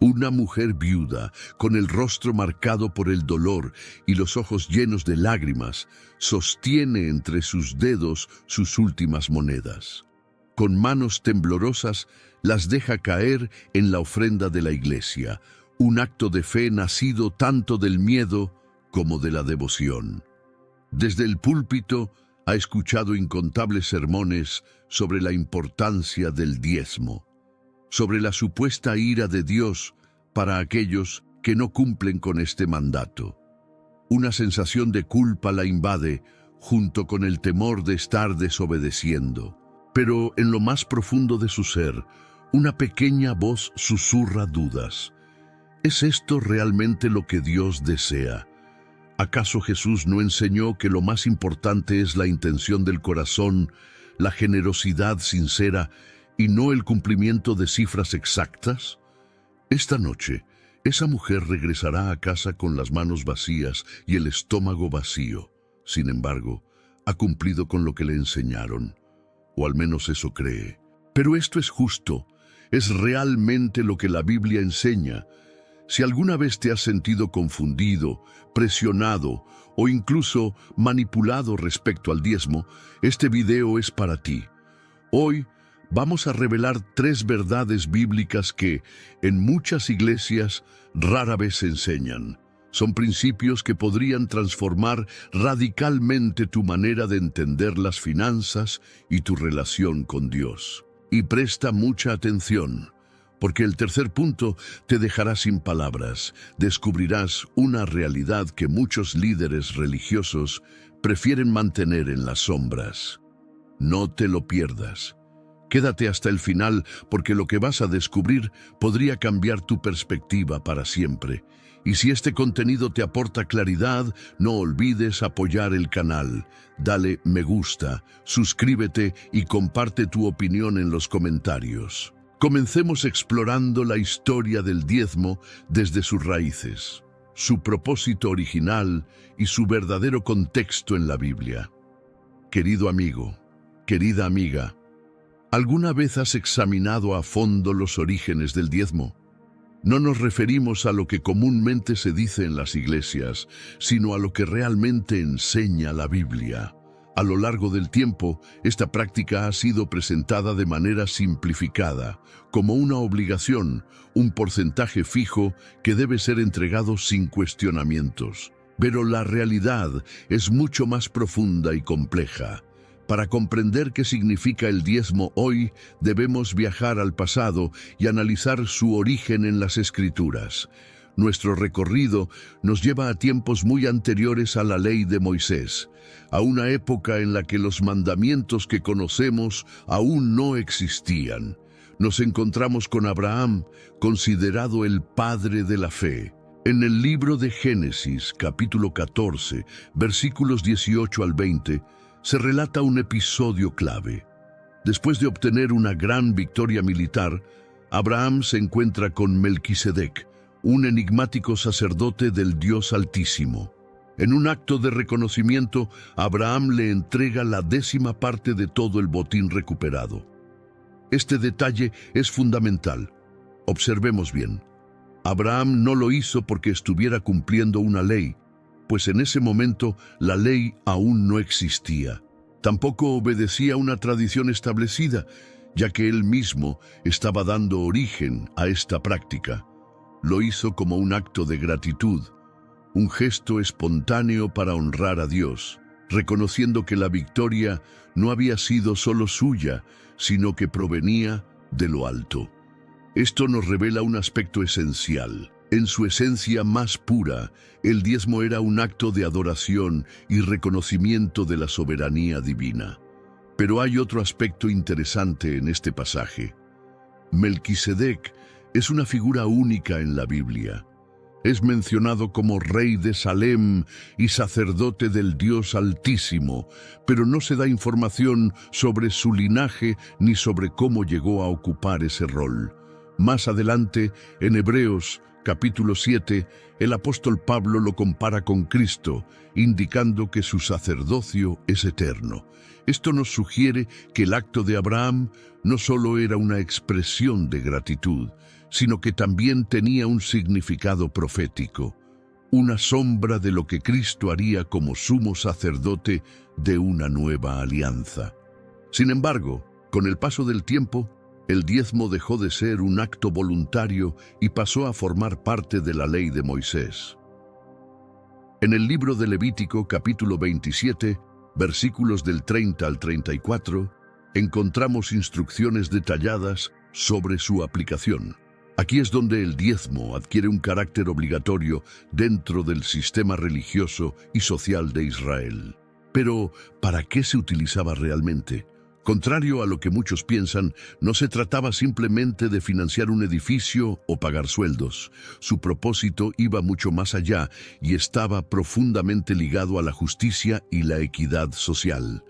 Una mujer viuda, con el rostro marcado por el dolor y los ojos llenos de lágrimas, sostiene entre sus dedos sus últimas monedas. Con manos temblorosas las deja caer en la ofrenda de la iglesia, un acto de fe nacido tanto del miedo como de la devoción. Desde el púlpito ha escuchado incontables sermones sobre la importancia del diezmo, sobre la supuesta ira de Dios para aquellos que no cumplen con este mandato. Una sensación de culpa la invade junto con el temor de estar desobedeciendo. Pero en lo más profundo de su ser, una pequeña voz susurra dudas. ¿Es esto realmente lo que Dios desea? ¿Acaso Jesús no enseñó que lo más importante es la intención del corazón, la generosidad sincera y no el cumplimiento de cifras exactas? Esta noche, esa mujer regresará a casa con las manos vacías y el estómago vacío. Sin embargo, ha cumplido con lo que le enseñaron, o al menos eso cree. Pero esto es justo, es realmente lo que la Biblia enseña. Si alguna vez te has sentido confundido, presionado o incluso manipulado respecto al diezmo, este video es para ti. Hoy vamos a revelar 3 verdades bíblicas que, en muchas iglesias, rara vez se enseñan. Son principios que podrían transformar radicalmente tu manera de entender las finanzas y tu relación con Dios. Y presta mucha atención, porque el tercer punto te dejará sin palabras. Descubrirás una realidad que muchos líderes religiosos prefieren mantener en las sombras. No te lo pierdas. Quédate hasta el final, porque lo que vas a descubrir podría cambiar tu perspectiva para siempre. Y si este contenido te aporta claridad, no olvides apoyar el canal. Dale me gusta, suscríbete y comparte tu opinión en los comentarios. Comencemos explorando la historia del diezmo desde sus raíces, su propósito original y su verdadero contexto en la Biblia. Querido amigo, querida amiga, ¿alguna vez has examinado a fondo los orígenes del diezmo? No nos referimos a lo que comúnmente se dice en las iglesias, sino a lo que realmente enseña la Biblia. A lo largo del tiempo, esta práctica ha sido presentada de manera simplificada, como una obligación, un porcentaje fijo que debe ser entregado sin cuestionamientos. Pero la realidad es mucho más profunda y compleja. Para comprender qué significa el diezmo hoy, debemos viajar al pasado y analizar su origen en las Escrituras. Nuestro recorrido nos lleva a tiempos muy anteriores a la ley de Moisés, a una época en la que los mandamientos que conocemos aún no existían. Nos encontramos con Abraham, considerado el padre de la fe. En el libro de Génesis, capítulo 14, versículos 18 al 20, se relata un episodio clave. Después de obtener una gran victoria militar, Abraham se encuentra con Melquisedec, un enigmático sacerdote del Dios Altísimo. En un acto de reconocimiento, Abraham le entrega la 10ª parte de todo el botín recuperado. Este detalle es fundamental. Observemos bien. Abraham no lo hizo porque estuviera cumpliendo una ley, pues en ese momento la ley aún no existía. Tampoco obedecía una tradición establecida, ya que él mismo estaba dando origen a esta práctica. Lo hizo como un acto de gratitud, un gesto espontáneo para honrar a Dios, reconociendo que la victoria no había sido solo suya, sino que provenía de lo alto. Esto nos revela un aspecto esencial. En su esencia más pura, el diezmo era un acto de adoración y reconocimiento de la soberanía divina. Pero hay otro aspecto interesante en este pasaje. Melquisedec es una figura única en la Biblia. Es mencionado como rey de Salem y sacerdote del Dios Altísimo, pero no se da información sobre su linaje ni sobre cómo llegó a ocupar ese rol. Más adelante, en Hebreos, capítulo 7, el apóstol Pablo lo compara con Cristo, indicando que su sacerdocio es eterno. Esto nos sugiere que el acto de Abraham no solo era una expresión de gratitud, sino que también tenía un significado profético, una sombra de lo que Cristo haría como sumo sacerdote de una nueva alianza. Sin embargo, con el paso del tiempo, el diezmo dejó de ser un acto voluntario y pasó a formar parte de la ley de Moisés. En el libro de Levítico, capítulo 27, versículos del 30 al 34, encontramos instrucciones detalladas sobre su aplicación. Aquí es donde el diezmo adquiere un carácter obligatorio dentro del sistema religioso y social de Israel. Pero, ¿para qué se utilizaba realmente? Contrario a lo que muchos piensan, no se trataba simplemente de financiar un edificio o pagar sueldos. Su propósito iba mucho más allá y estaba profundamente ligado a la justicia y la equidad social.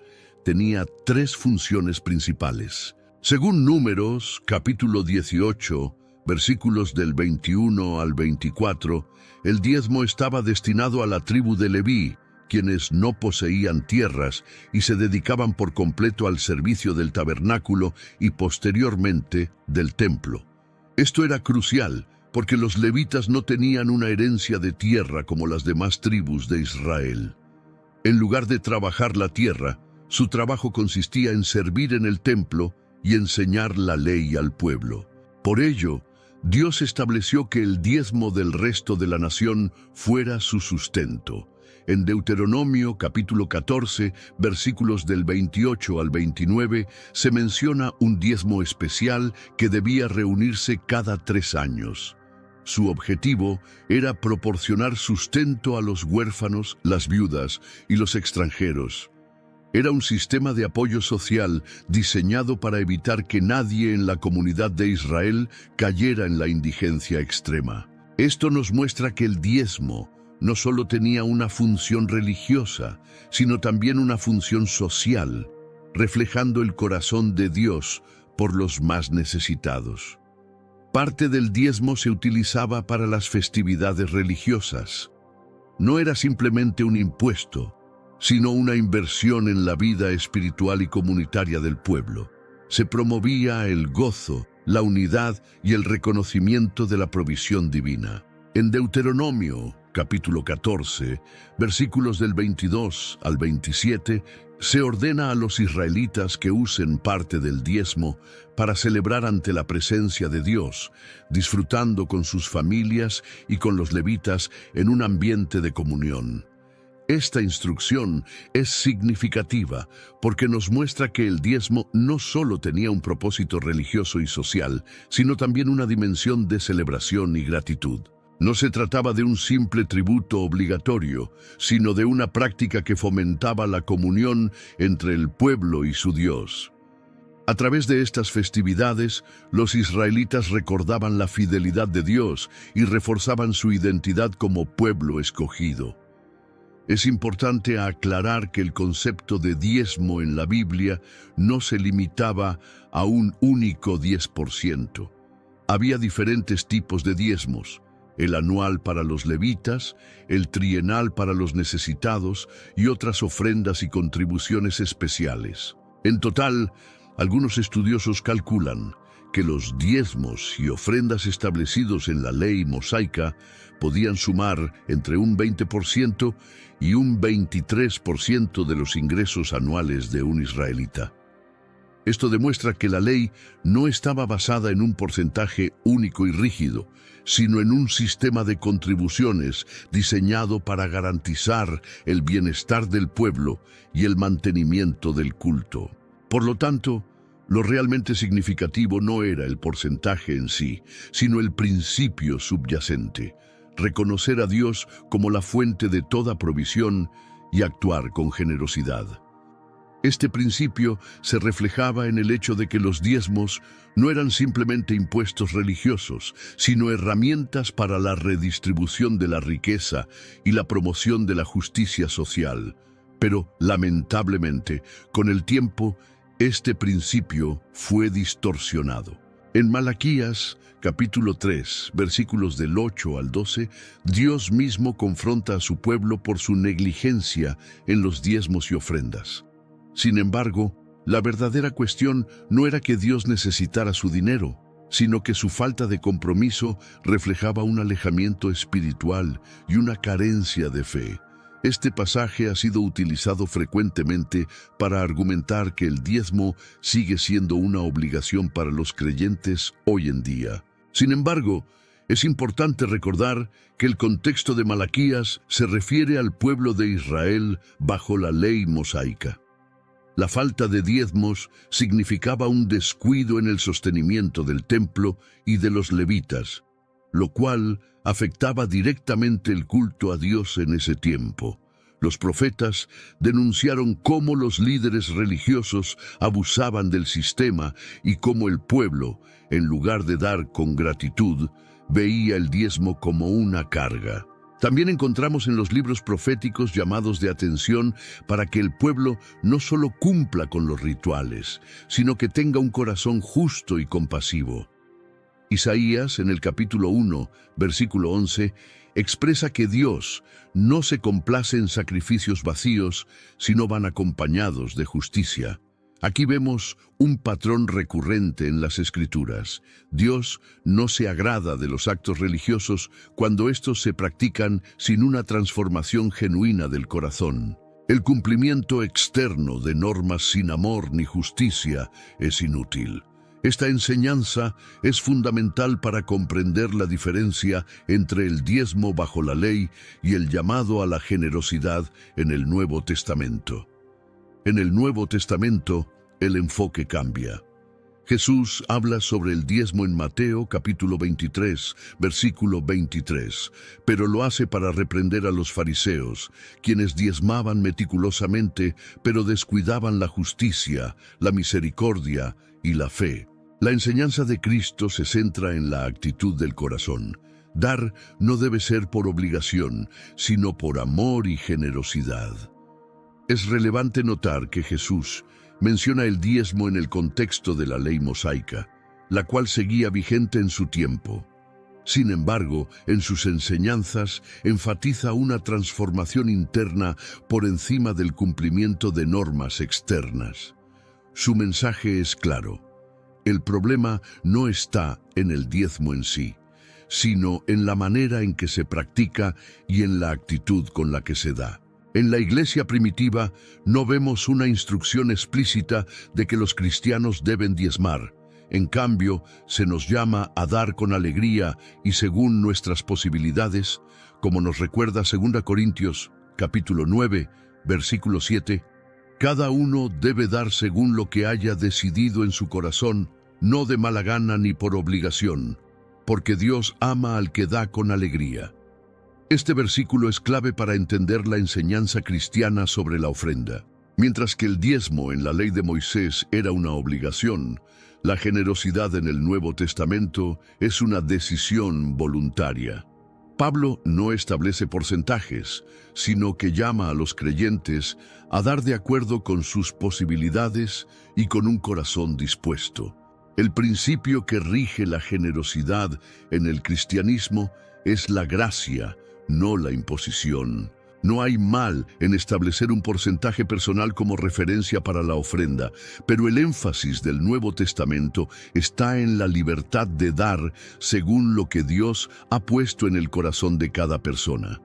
Tenía tres funciones principales. Según Números, capítulo 18, versículos del 21 al 24, el diezmo estaba destinado a la tribu de Leví, quienes no poseían tierras y se dedicaban por completo al servicio del tabernáculo y posteriormente del templo. Esto era crucial porque los levitas no tenían una herencia de tierra como las demás tribus de Israel. En lugar de trabajar la tierra, su trabajo consistía en servir en el templo y enseñar la ley al pueblo. Por ello, Dios estableció que el diezmo del resto de la nación fuera su sustento. En Deuteronomio capítulo 14, versículos del 28 al 29, se menciona un diezmo especial que debía reunirse cada 3 años. Su objetivo era proporcionar sustento a los huérfanos, las viudas y los extranjeros. Era un sistema de apoyo social diseñado para evitar que nadie en la comunidad de Israel cayera en la indigencia extrema. Esto nos muestra que el diezmo no solo tenía una función religiosa, sino también una función social, reflejando el corazón de Dios por los más necesitados. Parte del diezmo se utilizaba para las festividades religiosas. No era simplemente un impuesto, sino una inversión en la vida espiritual y comunitaria del pueblo. Se promovía el gozo, la unidad y el reconocimiento de la provisión divina. En Deuteronomio, capítulo 14, versículos del 22 al 27, se ordena a los israelitas que usen parte del diezmo para celebrar ante la presencia de Dios, disfrutando con sus familias y con los levitas en un ambiente de comunión. Esta instrucción es significativa porque nos muestra que el diezmo no solo tenía un propósito religioso y social, sino también una dimensión de celebración y gratitud. No se trataba de un simple tributo obligatorio, sino de una práctica que fomentaba la comunión entre el pueblo y su Dios. A través de estas festividades, los israelitas recordaban la fidelidad de Dios y reforzaban su identidad como pueblo escogido. Es importante aclarar que el concepto de diezmo en la Biblia no se limitaba a un único 10%. Había diferentes tipos de diezmos: el anual para los levitas, el trienal para los necesitados y otras ofrendas y contribuciones especiales. En total, algunos estudiosos calculan que los diezmos y ofrendas establecidos en la ley mosaica podían sumar entre un 20% y un 23% de los ingresos anuales de un israelita. Esto demuestra que la ley no estaba basada en un porcentaje único y rígido, sino en un sistema de contribuciones diseñado para garantizar el bienestar del pueblo y el mantenimiento del culto. Por lo tanto, lo realmente significativo no era el porcentaje en sí, sino el principio subyacente: reconocer a Dios como la fuente de toda provisión y actuar con generosidad. Este principio se reflejaba en el hecho de que los diezmos no eran simplemente impuestos religiosos, sino herramientas para la redistribución de la riqueza y la promoción de la justicia social. Pero, lamentablemente, con el tiempo, este principio fue distorsionado. En Malaquías, capítulo 3, versículos del 8 al 12, Dios mismo confronta a su pueblo por su negligencia en los diezmos y ofrendas. Sin embargo, la verdadera cuestión no era que Dios necesitara su dinero, sino que su falta de compromiso reflejaba un alejamiento espiritual y una carencia de fe. Este pasaje ha sido utilizado frecuentemente para argumentar que el diezmo sigue siendo una obligación para los creyentes hoy en día. Sin embargo, es importante recordar que el contexto de Malaquías se refiere al pueblo de Israel bajo la ley mosaica. La falta de diezmos significaba un descuido en el sostenimiento del templo y de los levitas, lo cual afectaba directamente el culto a Dios en ese tiempo. Los profetas denunciaron cómo los líderes religiosos abusaban del sistema y cómo el pueblo, en lugar de dar con gratitud, veía el diezmo como una carga. También encontramos en los libros proféticos llamados de atención para que el pueblo no solo cumpla con los rituales, sino que tenga un corazón justo y compasivo. Isaías, en el capítulo 1, versículo 11, expresa que Dios no se complace en sacrificios vacíos, sino van acompañados de justicia. Aquí vemos un patrón recurrente en las Escrituras. Dios no se agrada de los actos religiosos cuando estos se practican sin una transformación genuina del corazón. El cumplimiento externo de normas sin amor ni justicia es inútil. Esta enseñanza es fundamental para comprender la diferencia entre el diezmo bajo la ley y el llamado a la generosidad en el Nuevo Testamento. En el Nuevo Testamento, el enfoque cambia. Jesús habla sobre el diezmo en Mateo capítulo 23, versículo 23, pero lo hace para reprender a los fariseos, quienes diezmaban meticulosamente, pero descuidaban la justicia, la misericordia y la fe. La enseñanza de Cristo se centra en la actitud del corazón. Dar no debe ser por obligación, sino por amor y generosidad. Es relevante notar que Jesús menciona el diezmo en el contexto de la ley mosaica, la cual seguía vigente en su tiempo. Sin embargo, en sus enseñanzas enfatiza una transformación interna por encima del cumplimiento de normas externas. Su mensaje es claro. El problema no está en el diezmo en sí, sino en la manera en que se practica y en la actitud con la que se da. En la iglesia primitiva no vemos una instrucción explícita de que los cristianos deben diezmar. En cambio, se nos llama a dar con alegría y según nuestras posibilidades, como nos recuerda 2 Corintios, capítulo 9, versículo 7. Cada uno debe dar según lo que haya decidido en su corazón, no de mala gana ni por obligación, porque Dios ama al que da con alegría. Este versículo es clave para entender la enseñanza cristiana sobre la ofrenda. Mientras que el diezmo en la ley de Moisés era una obligación, la generosidad en el Nuevo Testamento es una decisión voluntaria. Pablo no establece porcentajes, sino que llama a los creyentes a dar de acuerdo con sus posibilidades y con un corazón dispuesto. El principio que rige la generosidad en el cristianismo es la gracia, no la imposición. No hay mal en establecer un porcentaje personal como referencia para la ofrenda, pero el énfasis del Nuevo Testamento está en la libertad de dar según lo que Dios ha puesto en el corazón de cada persona.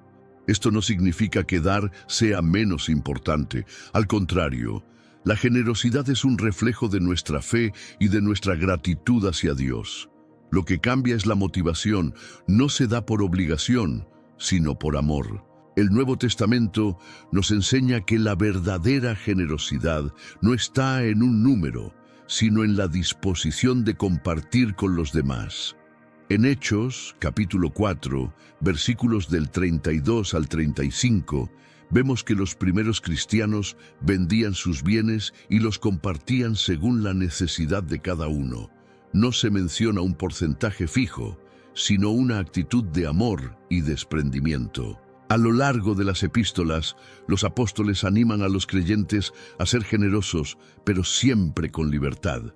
Esto no significa que dar sea menos importante. Al contrario, la generosidad es un reflejo de nuestra fe y de nuestra gratitud hacia Dios. Lo que cambia es la motivación. No se da por obligación, sino por amor. El Nuevo Testamento nos enseña que la verdadera generosidad no está en un número, sino en la disposición de compartir con los demás. En Hechos, capítulo 4, versículos del 32 al 35, vemos que los primeros cristianos vendían sus bienes y los compartían según la necesidad de cada uno. No se menciona un porcentaje fijo, sino una actitud de amor y desprendimiento. A lo largo de las epístolas, los apóstoles animan a los creyentes a ser generosos, pero siempre con libertad.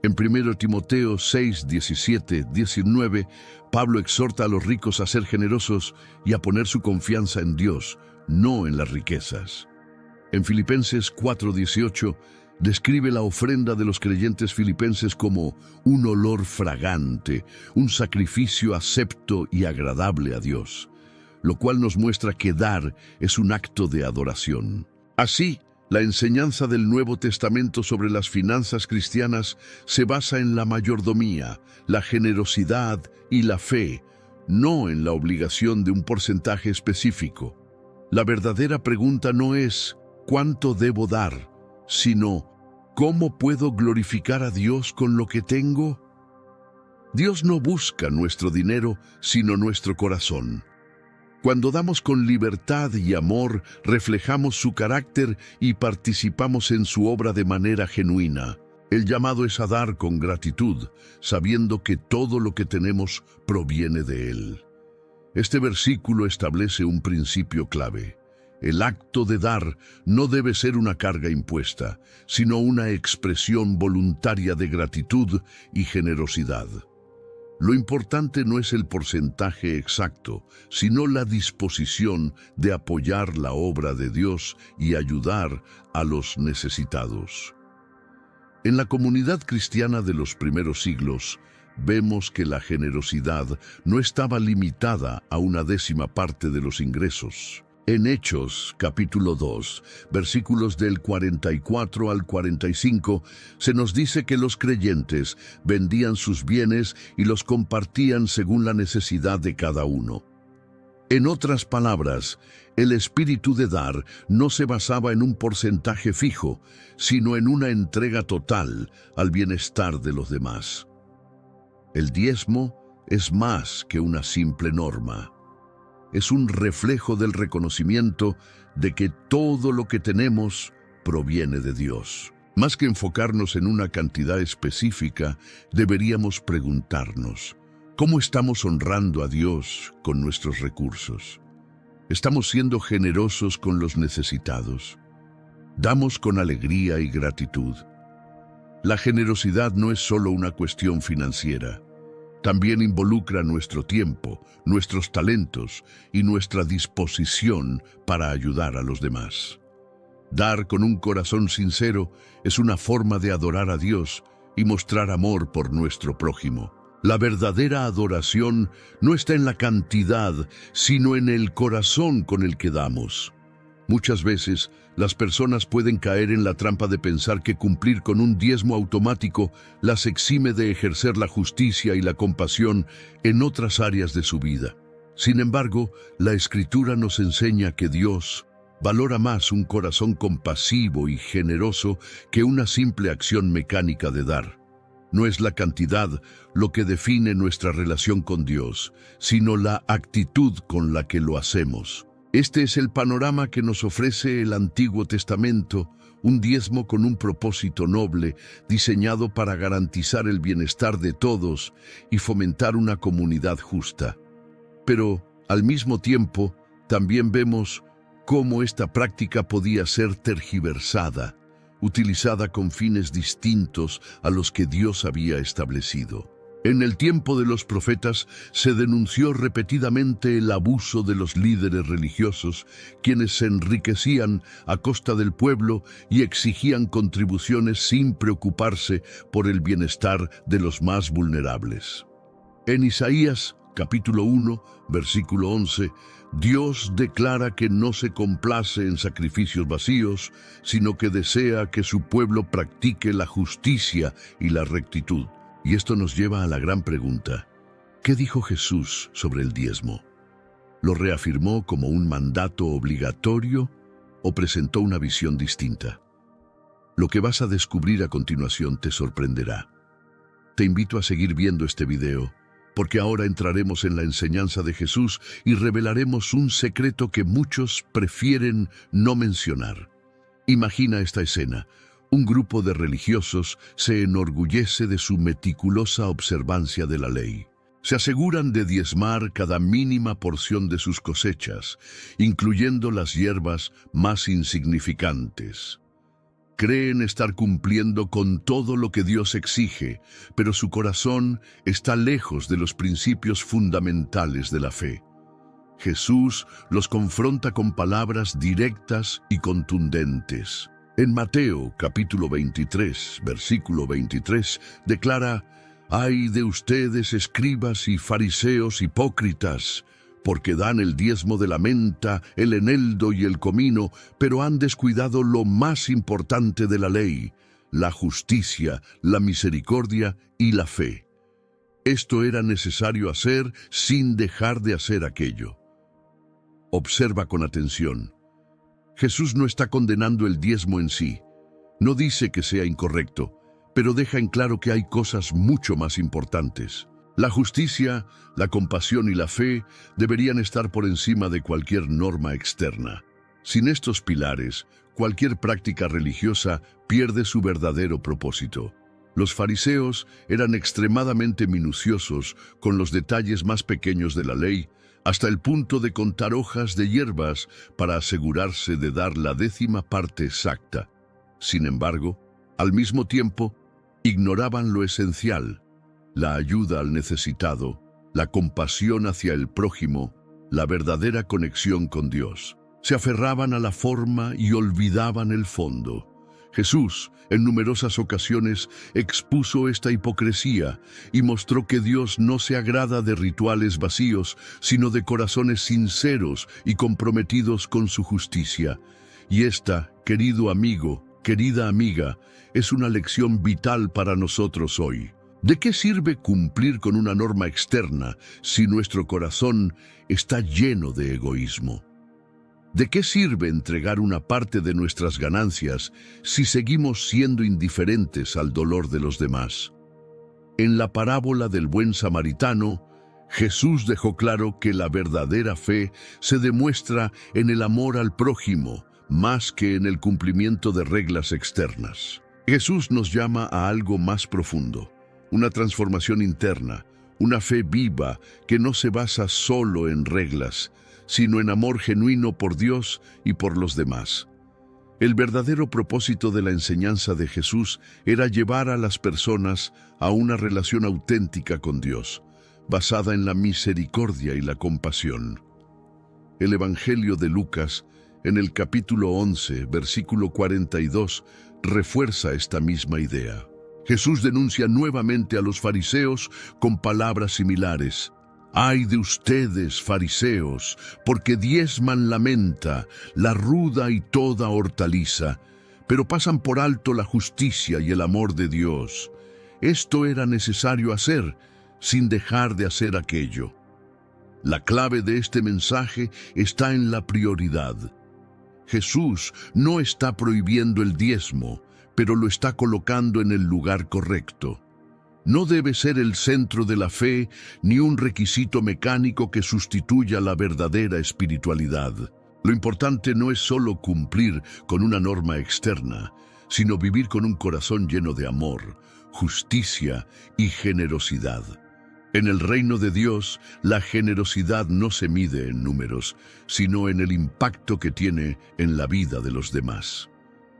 En 1 Timoteo 6, 17, 19, Pablo exhorta a los ricos a ser generosos y a poner su confianza en Dios, no en las riquezas. En Filipenses 4, 18, Describe la ofrenda de los creyentes filipenses como un olor fragante, un sacrificio acepto y agradable a Dios, lo cual nos muestra que dar es un acto de adoración. Así, la enseñanza del Nuevo Testamento sobre las finanzas cristianas se basa en la mayordomía, la generosidad y la fe, no en la obligación de un porcentaje específico. La verdadera pregunta no es ¿cuánto debo dar?, sino ¿cómo puedo glorificar a Dios con lo que tengo? Dios no busca nuestro dinero, sino nuestro corazón. Cuando damos con libertad y amor, reflejamos su carácter y participamos en su obra de manera genuina. El llamado es a dar con gratitud, sabiendo que todo lo que tenemos proviene de Él. Este versículo establece un principio clave. El acto de dar no debe ser una carga impuesta, sino una expresión voluntaria de gratitud y generosidad. Lo importante no es el porcentaje exacto, sino la disposición de apoyar la obra de Dios y ayudar a los necesitados. En la comunidad cristiana de los primeros siglos, vemos que la generosidad no estaba limitada a una décima parte de los ingresos. En Hechos, capítulo 2, versículos del 44 al 45, se nos dice que los creyentes vendían sus bienes y los compartían según la necesidad de cada uno. En otras palabras, el espíritu de dar no se basaba en un porcentaje fijo, sino en una entrega total al bienestar de los demás. El diezmo es más que una simple norma. Es un reflejo del reconocimiento de que todo lo que tenemos proviene de Dios. Más que enfocarnos en una cantidad específica, deberíamos preguntarnos, ¿cómo estamos honrando a Dios con nuestros recursos? ¿Estamos siendo generosos con los necesitados? ¿Damos con alegría y gratitud? La generosidad no es solo una cuestión financiera. También involucra nuestro tiempo, nuestros talentos y nuestra disposición para ayudar a los demás. Dar con un corazón sincero es una forma de adorar a Dios y mostrar amor por nuestro prójimo. La verdadera adoración no está en la cantidad, sino en el corazón con el que damos. Muchas veces, las personas pueden caer en la trampa de pensar que cumplir con un diezmo automático las exime de ejercer la justicia y la compasión en otras áreas de su vida. Sin embargo, la Escritura nos enseña que Dios valora más un corazón compasivo y generoso que una simple acción mecánica de dar. No es la cantidad lo que define nuestra relación con Dios, sino la actitud con la que lo hacemos. Este es el panorama que nos ofrece el Antiguo Testamento, un diezmo con un propósito noble, diseñado para garantizar el bienestar de todos y fomentar una comunidad justa. Pero, al mismo tiempo, también vemos cómo esta práctica podía ser tergiversada, utilizada con fines distintos a los que Dios había establecido. En el tiempo de los profetas se denunció repetidamente el abuso de los líderes religiosos, quienes se enriquecían a costa del pueblo y exigían contribuciones sin preocuparse por el bienestar de los más vulnerables. En Isaías, capítulo 1, versículo 11, Dios declara que no se complace en sacrificios vacíos, sino que desea que su pueblo practique la justicia y la rectitud. Y esto nos lleva a la gran pregunta, ¿qué dijo Jesús sobre el diezmo? ¿Lo reafirmó como un mandato obligatorio o presentó una visión distinta? Lo que vas a descubrir a continuación te sorprenderá. Te invito a seguir viendo este video, porque ahora entraremos en la enseñanza de Jesús y revelaremos un secreto que muchos prefieren no mencionar. Imagina esta escena. Un grupo de religiosos se enorgullece de su meticulosa observancia de la ley. Se aseguran de diezmar cada mínima porción de sus cosechas, incluyendo las hierbas más insignificantes. Creen estar cumpliendo con todo lo que Dios exige, pero su corazón está lejos de los principios fundamentales de la fe. Jesús los confronta con palabras directas y contundentes. En Mateo capítulo 23, versículo 23, declara: «Ay de ustedes, escribas y fariseos hipócritas, porque dan el diezmo de la menta, el eneldo y el comino, pero han descuidado lo más importante de la ley, la justicia, la misericordia y la fe». Esto era necesario hacer sin dejar de hacer aquello. Observa con atención. Jesús no está condenando el diezmo en sí. No dice que sea incorrecto, pero deja en claro que hay cosas mucho más importantes. La justicia, la compasión y la fe deberían estar por encima de cualquier norma externa. Sin estos pilares, cualquier práctica religiosa pierde su verdadero propósito. Los fariseos eran extremadamente minuciosos con los detalles más pequeños de la ley, hasta el punto de contar hojas de hierbas para asegurarse de dar la 10ª parte exacta. Sin embargo, al mismo tiempo, ignoraban lo esencial: la ayuda al necesitado, la compasión hacia el prójimo, la verdadera conexión con Dios. Se aferraban a la forma y olvidaban el fondo. Jesús, en numerosas ocasiones, expuso esta hipocresía y mostró que Dios no se agrada de rituales vacíos, sino de corazones sinceros y comprometidos con su justicia. Y esta, querido amigo, querida amiga, es una lección vital para nosotros hoy. ¿De qué sirve cumplir con una norma externa si nuestro corazón está lleno de egoísmo? ¿De qué sirve entregar una parte de nuestras ganancias si seguimos siendo indiferentes al dolor de los demás? En la parábola del buen samaritano, Jesús dejó claro que la verdadera fe se demuestra en el amor al prójimo, más que en el cumplimiento de reglas externas. Jesús nos llama a algo más profundo, una transformación interna, una fe viva que no se basa solo en reglas, sino en amor genuino por Dios y por los demás. El verdadero propósito de la enseñanza de Jesús era llevar a las personas a una relación auténtica con Dios, basada en la misericordia y la compasión. El Evangelio de Lucas, en el capítulo 11, versículo 42, refuerza esta misma idea. Jesús denuncia nuevamente a los fariseos con palabras similares. «Ay de ustedes, fariseos, porque diezman la menta, la ruda y toda hortaliza, pero pasan por alto la justicia y el amor de Dios. Esto era necesario hacer, sin dejar de hacer aquello». La clave de este mensaje está en la prioridad. Jesús no está prohibiendo el diezmo, pero lo está colocando en el lugar correcto. No debe ser el centro de la fe ni un requisito mecánico que sustituya la verdadera espiritualidad. Lo importante no es solo cumplir con una norma externa, sino vivir con un corazón lleno de amor, justicia y generosidad. En el reino de Dios, la generosidad no se mide en números, sino en el impacto que tiene en la vida de los demás.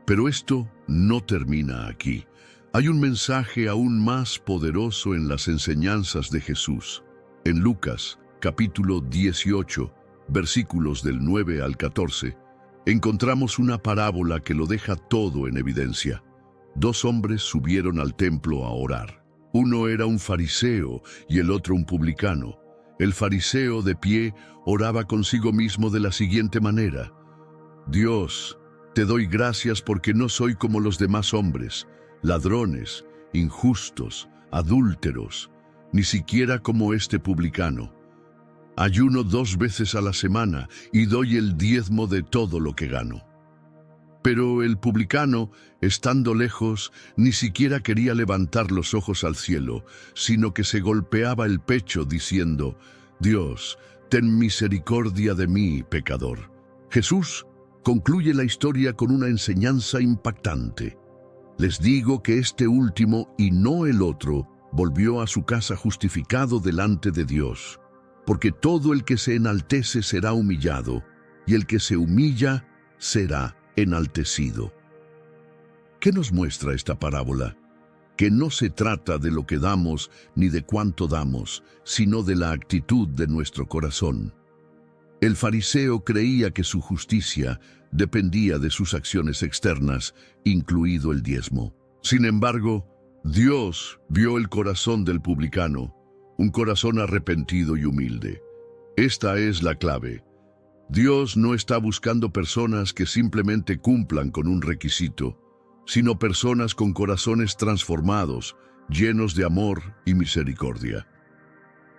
Pero esto no termina aquí. Hay un mensaje aún más poderoso en las enseñanzas de Jesús. En Lucas, capítulo 18, versículos del 9 al 14, encontramos una parábola que lo deja todo en evidencia. 2 hombres subieron al templo a orar. Uno era un fariseo y el otro un publicano. El fariseo, de pie, oraba consigo mismo de la siguiente manera: «Dios, te doy gracias porque no soy como los demás hombres, ladrones, injustos, adúlteros, ni siquiera como este publicano. Ayuno 2 veces a la semana y doy el diezmo de todo lo que gano». Pero el publicano, estando lejos, ni siquiera quería levantar los ojos al cielo, sino que se golpeaba el pecho diciendo: «Dios, ten misericordia de mí, pecador». Jesús concluye la historia con una enseñanza impactante. «Les digo que este último, y no el otro, volvió a su casa justificado delante de Dios, porque todo el que se enaltece será humillado, y el que se humilla será enaltecido». ¿Qué nos muestra esta parábola? Que no se trata de lo que damos ni de cuánto damos, sino de la actitud de nuestro corazón. El fariseo creía que su justicia, dependía de sus acciones externas, incluido el diezmo. Sin embargo, Dios vio el corazón del publicano, un corazón arrepentido y humilde. Esta es la clave. Dios no está buscando personas que simplemente cumplan con un requisito, sino personas con corazones transformados, llenos de amor y misericordia.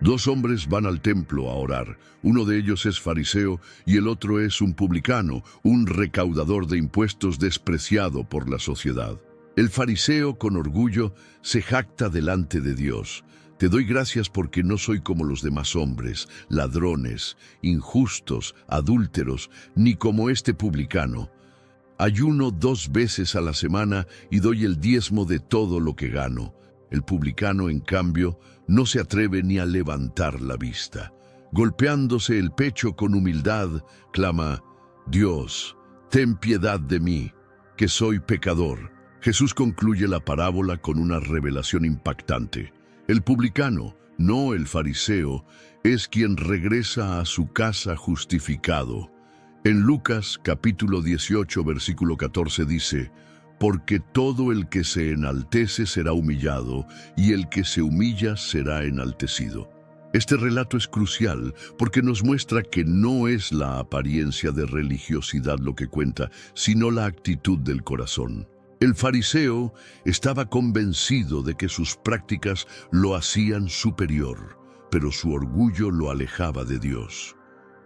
Dos hombres van al templo a orar. Uno de ellos es fariseo y el otro es un publicano, un recaudador de impuestos despreciado por la sociedad. El fariseo, con orgullo, se jacta delante de Dios. Te doy gracias porque no soy como los demás hombres, ladrones, injustos, adúlteros, ni como este publicano. Ayuno 2 veces a la semana y doy el diezmo de todo lo que gano. El publicano, en cambio, no se atreve ni a levantar la vista. Golpeándose el pecho con humildad, clama: Dios, ten piedad de mí, que soy pecador. Jesús concluye la parábola con una revelación impactante. El publicano, no el fariseo, es quien regresa a su casa justificado. En Lucas capítulo 18, versículo 14 dice: porque todo el que se enaltece será humillado, y el que se humilla será enaltecido. Este relato es crucial porque nos muestra que no es la apariencia de religiosidad lo que cuenta, sino la actitud del corazón. El fariseo estaba convencido de que sus prácticas lo hacían superior, pero su orgullo lo alejaba de Dios.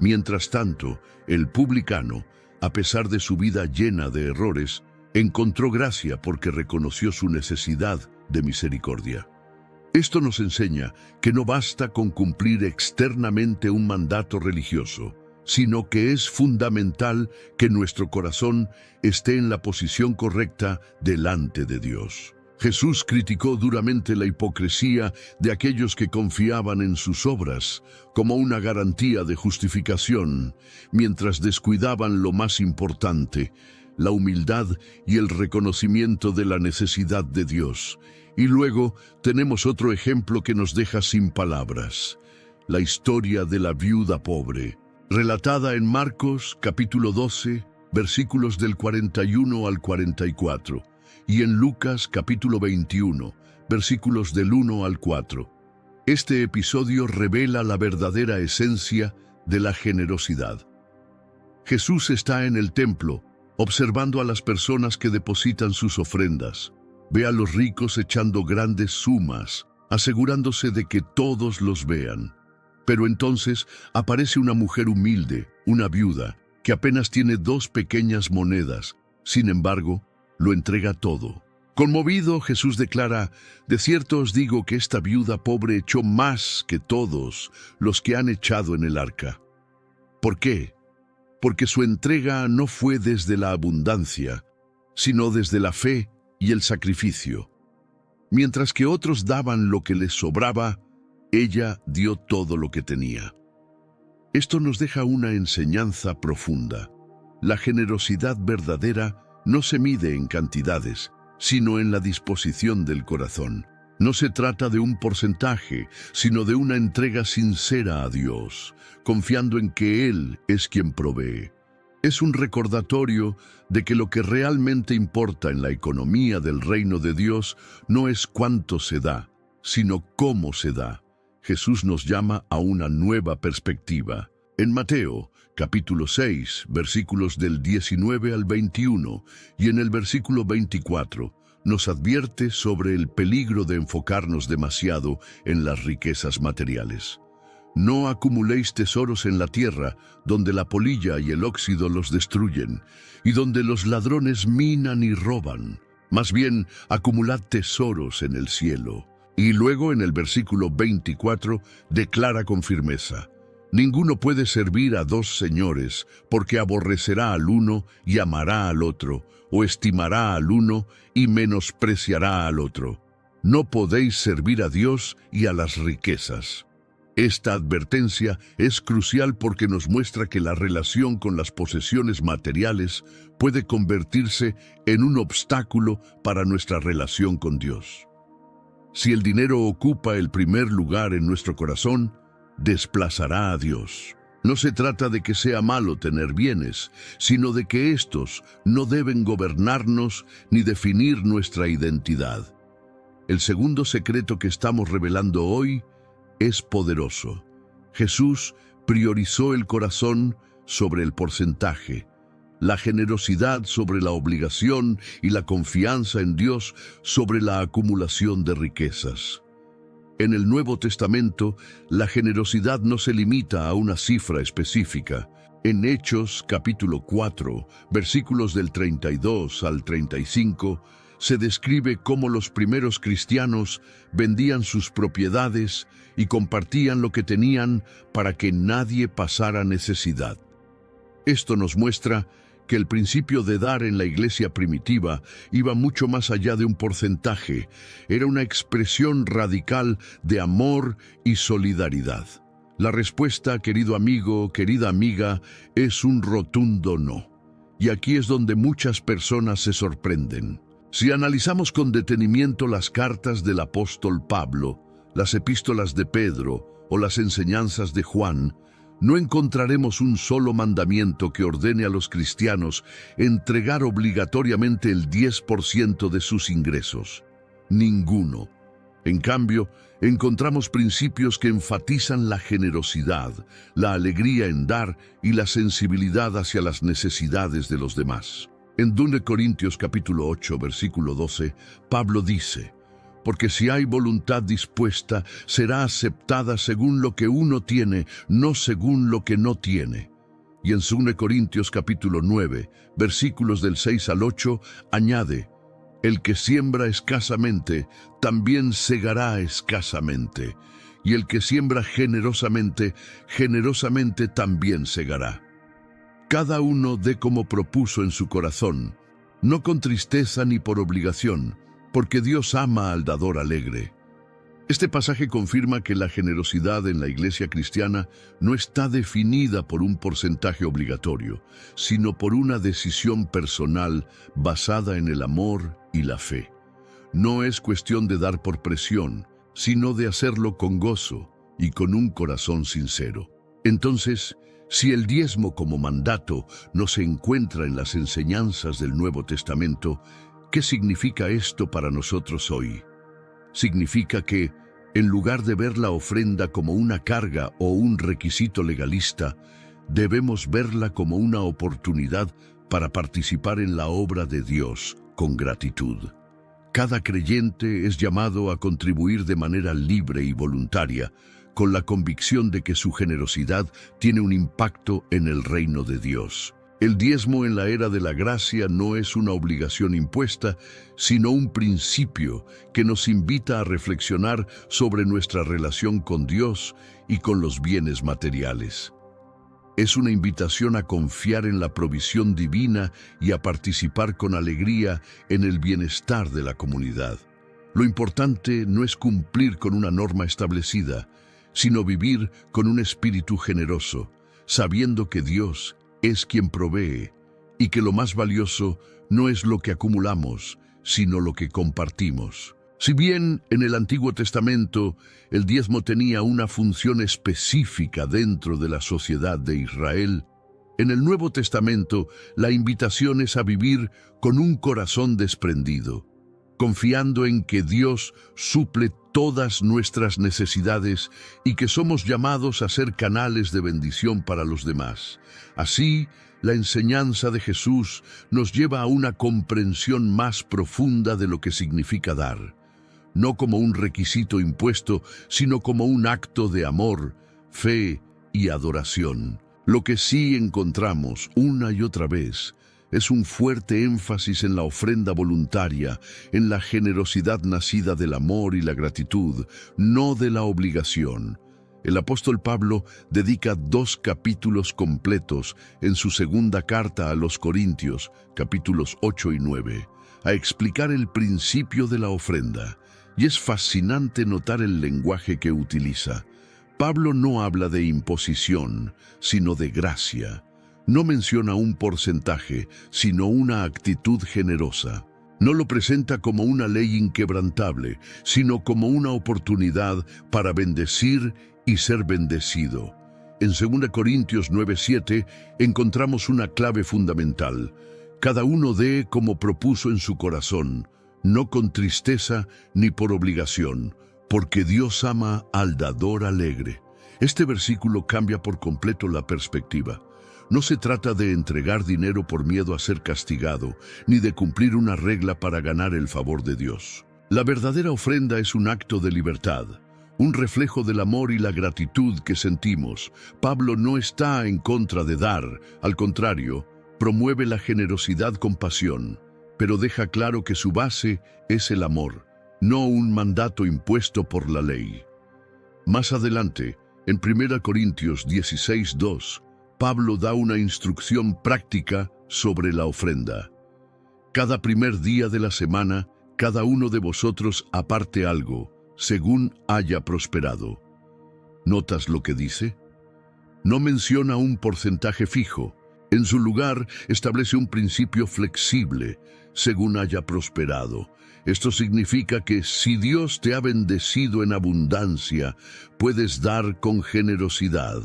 Mientras tanto, el publicano, a pesar de su vida llena de errores, encontró gracia porque reconoció su necesidad de misericordia. Esto nos enseña que no basta con cumplir externamente un mandato religioso, sino que es fundamental que nuestro corazón esté en la posición correcta delante de Dios. Jesús criticó duramente la hipocresía de aquellos que confiaban en sus obras como una garantía de justificación, mientras descuidaban lo más importante: la humildad y el reconocimiento de la necesidad de Dios. Y luego tenemos otro ejemplo que nos deja sin palabras: la historia de la viuda pobre, relatada en Marcos capítulo 12, versículos del 41 al 44, y en Lucas capítulo 21, versículos del 1 al 4. Este episodio revela la verdadera esencia de la generosidad. Jesús está en el templo, observando a las personas que depositan sus ofrendas. Ve a los ricos echando grandes sumas, asegurándose de que todos los vean. Pero entonces aparece una mujer humilde, una viuda, que apenas tiene 2 pequeñas monedas. Sin embargo, lo entrega todo. Conmovido, Jesús declara: de cierto os digo que esta viuda pobre echó más que todos los que han echado en el arca. ¿Por qué? Porque su entrega no fue desde la abundancia, sino desde la fe y el sacrificio. Mientras que otros daban lo que les sobraba, ella dio todo lo que tenía. Esto nos deja una enseñanza profunda. La generosidad verdadera no se mide en cantidades, sino en la disposición del corazón. No se trata de un porcentaje, sino de una entrega sincera a Dios, confiando en que Él es quien provee. Es un recordatorio de que lo que realmente importa en la economía del reino de Dios no es cuánto se da, sino cómo se da. Jesús nos llama a una nueva perspectiva. En Mateo, capítulo 6, versículos del 19 al 21, y en el versículo 24, nos advierte sobre el peligro de enfocarnos demasiado en las riquezas materiales. No acumuléis tesoros en la tierra, donde la polilla y el óxido los destruyen, y donde los ladrones minan y roban. Más bien, acumulad tesoros en el cielo. Y luego, en el versículo 24, declara con firmeza: ninguno puede servir a 2 señores, porque aborrecerá al uno y amará al otro, o estimará al uno y menospreciará al otro. No podéis servir a Dios y a las riquezas. Esta advertencia es crucial porque nos muestra que la relación con las posesiones materiales puede convertirse en un obstáculo para nuestra relación con Dios. Si el dinero ocupa el primer lugar en nuestro corazón, desplazará a Dios. No se trata de que sea malo tener bienes, sino de que estos no deben gobernarnos ni definir nuestra identidad. El segundo secreto que estamos revelando hoy es poderoso. Jesús priorizó el corazón sobre el porcentaje, la generosidad sobre la obligación y la confianza en Dios sobre la acumulación de riquezas. En el Nuevo Testamento, la generosidad no se limita a una cifra específica. En Hechos capítulo 4, versículos del 32 al 35, se describe cómo los primeros cristianos vendían sus propiedades y compartían lo que tenían para que nadie pasara necesidad. Esto nos muestra que el principio de dar en la iglesia primitiva iba mucho más allá de un porcentaje. Era una expresión radical de amor y solidaridad. La respuesta, querido amigo, querida amiga, es un rotundo no. Y aquí es donde muchas personas se sorprenden. Si analizamos con detenimiento las cartas del apóstol Pablo, las epístolas de Pedro o las enseñanzas de Juan, no encontraremos un solo mandamiento que ordene a los cristianos entregar obligatoriamente el 10% de sus ingresos. Ninguno. En cambio, encontramos principios que enfatizan la generosidad, la alegría en dar y la sensibilidad hacia las necesidades de los demás. En 2 Corintios capítulo 8, versículo 12, Pablo dice: porque si hay voluntad dispuesta, será aceptada según lo que uno tiene, no según lo que no tiene. Y en 2 Corintios capítulo 9, versículos del 6 al 8, añade: el que siembra escasamente, también segará escasamente. Y el que siembra generosamente, generosamente también segará. Cada uno dé como propuso en su corazón, no con tristeza ni por obligación, porque Dios ama al dador alegre. Este pasaje confirma que la generosidad en la iglesia cristiana no está definida por un porcentaje obligatorio, sino por una decisión personal basada en el amor y la fe. No es cuestión de dar por presión, sino de hacerlo con gozo y con un corazón sincero. Entonces, si el diezmo como mandato no se encuentra en las enseñanzas del Nuevo Testamento, ¿qué significa esto para nosotros hoy? Significa que, en lugar de ver la ofrenda como una carga o un requisito legalista, debemos verla como una oportunidad para participar en la obra de Dios con gratitud. Cada creyente es llamado a contribuir de manera libre y voluntaria, con la convicción de que su generosidad tiene un impacto en el reino de Dios. El diezmo en la era de la gracia no es una obligación impuesta, sino un principio que nos invita a reflexionar sobre nuestra relación con Dios y con los bienes materiales. Es una invitación a confiar en la provisión divina y a participar con alegría en el bienestar de la comunidad. Lo importante no es cumplir con una norma establecida, sino vivir con un espíritu generoso, sabiendo que Dios es quien provee, y que lo más valioso no es lo que acumulamos, sino lo que compartimos. Si bien en el Antiguo Testamento el diezmo tenía una función específica dentro de la sociedad de Israel, en el Nuevo Testamento la invitación es a vivir con un corazón desprendido, confiando en que Dios suple todas nuestras necesidades y que somos llamados a ser canales de bendición para los demás. Así, la enseñanza de Jesús nos lleva a una comprensión más profunda de lo que significa dar, no como un requisito impuesto, sino como un acto de amor, fe y adoración. Lo que sí encontramos una y otra vez es un fuerte énfasis en la ofrenda voluntaria, en la generosidad nacida del amor y la gratitud, no de la obligación. El apóstol Pablo dedica 2 capítulos completos en su segunda carta a los Corintios, capítulos 8 y 9, a explicar el principio de la ofrenda. Y es fascinante notar el lenguaje que utiliza. Pablo no habla de imposición, sino de gracia. No menciona un porcentaje, sino una actitud generosa. No lo presenta como una ley inquebrantable, sino como una oportunidad para bendecir y ser bendecido. En 2 Corintios 9:7 encontramos una clave fundamental. Cada uno dé como propuso en su corazón, no con tristeza ni por obligación, porque Dios ama al dador alegre. Este versículo cambia por completo la perspectiva. No se trata de entregar dinero por miedo a ser castigado, ni de cumplir una regla para ganar el favor de Dios. La verdadera ofrenda es un acto de libertad, un reflejo del amor y la gratitud que sentimos. Pablo no está en contra de dar, al contrario, promueve la generosidad con pasión, pero deja claro que su base es el amor, no un mandato impuesto por la ley. Más adelante, en 1 Corintios 16:2, Pablo da una instrucción práctica sobre la ofrenda. Cada primer día de la semana, cada uno de vosotros aparte algo, según haya prosperado. ¿Notas lo que dice? No menciona un porcentaje fijo. En su lugar, establece un principio flexible, según haya prosperado. Esto significa que si Dios te ha bendecido en abundancia, puedes dar con generosidad.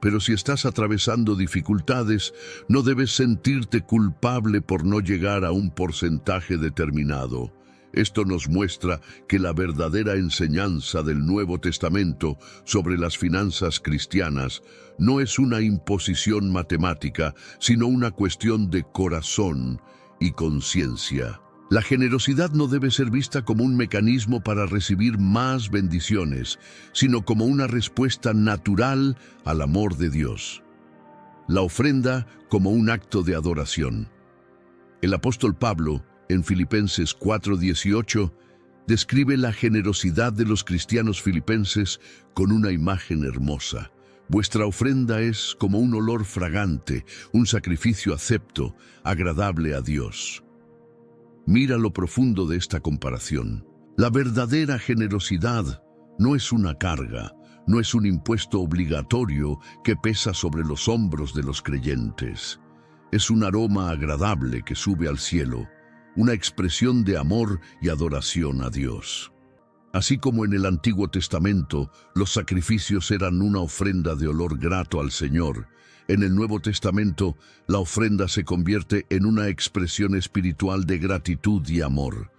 Pero si estás atravesando dificultades, no debes sentirte culpable por no llegar a un porcentaje determinado. Esto nos muestra que la verdadera enseñanza del Nuevo Testamento sobre las finanzas cristianas no es una imposición matemática, sino una cuestión de corazón y conciencia. La generosidad no debe ser vista como un mecanismo para recibir más bendiciones, sino como una respuesta natural al amor de Dios. La ofrenda como un acto de adoración. El apóstol Pablo, en Filipenses 4:18, describe la generosidad de los cristianos filipenses con una imagen hermosa. Vuestra ofrenda es como un olor fragante, un sacrificio acepto, agradable a Dios. Mira lo profundo de esta comparación. La verdadera generosidad no es una carga, no es un impuesto obligatorio que pesa sobre los hombros de los creyentes. Es un aroma agradable que sube al cielo, una expresión de amor y adoración a Dios. Así como en el Antiguo Testamento los sacrificios eran una ofrenda de olor grato al Señor, en el Nuevo Testamento la ofrenda se convierte en una expresión espiritual de gratitud y amor.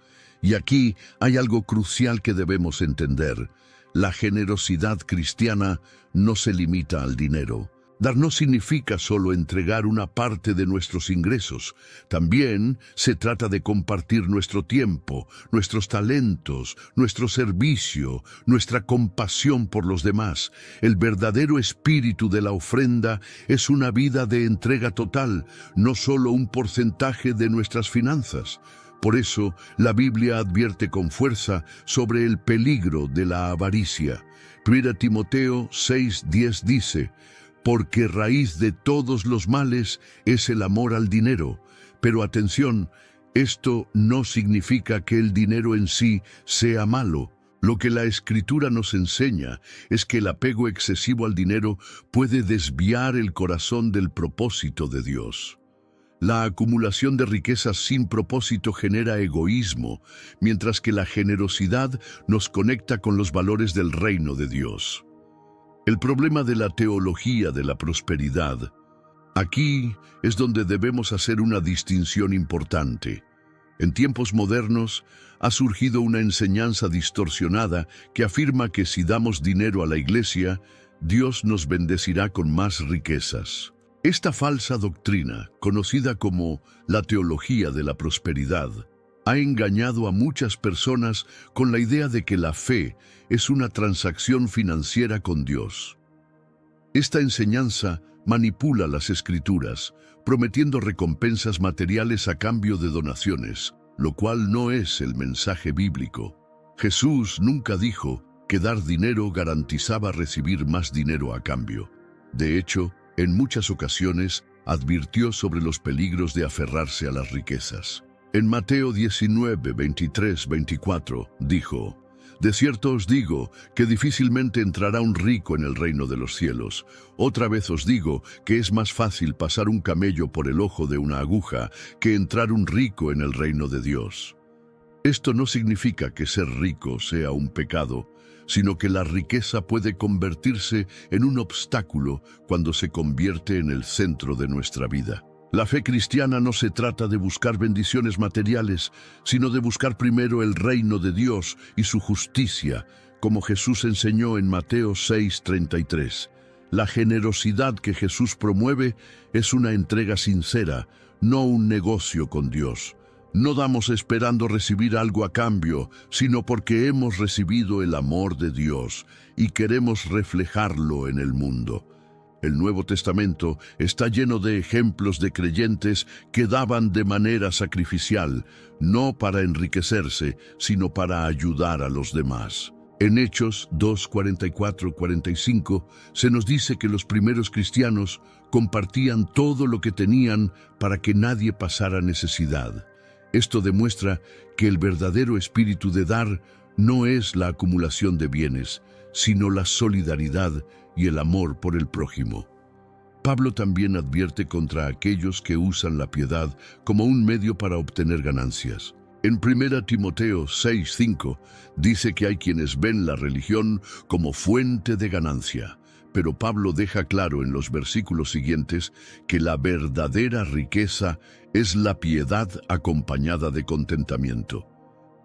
Y aquí hay algo crucial que debemos entender. La generosidad cristiana no se limita al dinero. Dar no significa solo entregar una parte de nuestros ingresos. También se trata de compartir nuestro tiempo, nuestros talentos, nuestro servicio, nuestra compasión por los demás. El verdadero espíritu de la ofrenda es una vida de entrega total, no solo un porcentaje de nuestras finanzas. Por eso, la Biblia advierte con fuerza sobre el peligro de la avaricia. 1 Timoteo 6:10 dice: porque raíz de todos los males es el amor al dinero. Pero atención, esto no significa que el dinero en sí sea malo. Lo que la Escritura nos enseña es que el apego excesivo al dinero puede desviar el corazón del propósito de Dios. La acumulación de riquezas sin propósito genera egoísmo, mientras que la generosidad nos conecta con los valores del reino de Dios. El problema de la teología de la prosperidad. Aquí es donde debemos hacer una distinción importante. En tiempos modernos ha surgido una enseñanza distorsionada que afirma que si damos dinero a la iglesia, Dios nos bendecirá con más riquezas. Esta falsa doctrina, conocida como la teología de la prosperidad, ha engañado a muchas personas con la idea de que la fe es una transacción financiera con Dios. Esta enseñanza manipula las Escrituras, prometiendo recompensas materiales a cambio de donaciones, lo cual no es el mensaje bíblico. Jesús nunca dijo que dar dinero garantizaba recibir más dinero a cambio. De hecho, en muchas ocasiones advirtió sobre los peligros de aferrarse a las riquezas. En Mateo 19, 23, 24, dijo: de cierto os digo que difícilmente entrará un rico en el reino de los cielos. Otra vez os digo que es más fácil pasar un camello por el ojo de una aguja que entrar un rico en el reino de Dios. Esto no significa que ser rico sea un pecado, sino que la riqueza puede convertirse en un obstáculo cuando se convierte en el centro de nuestra vida. La fe cristiana no se trata de buscar bendiciones materiales, sino de buscar primero el reino de Dios y su justicia, como Jesús enseñó en Mateo 6:33. La generosidad que Jesús promueve es una entrega sincera, no un negocio con Dios. No damos esperando recibir algo a cambio, sino porque hemos recibido el amor de Dios y queremos reflejarlo en el mundo. El Nuevo Testamento está lleno de ejemplos de creyentes que daban de manera sacrificial, no para enriquecerse, sino para ayudar a los demás. En Hechos 2:44-45 se nos dice que los primeros cristianos compartían todo lo que tenían para que nadie pasara necesidad. Esto demuestra que el verdadero espíritu de dar no es la acumulación de bienes, sino la solidaridad y el amor por el prójimo. Pablo también advierte contra aquellos que usan la piedad como un medio para obtener ganancias. En 1 Timoteo 6:5 dice que hay quienes ven la religión como fuente de ganancia, pero Pablo deja claro en los versículos siguientes que la verdadera riqueza es la piedad acompañada de contentamiento.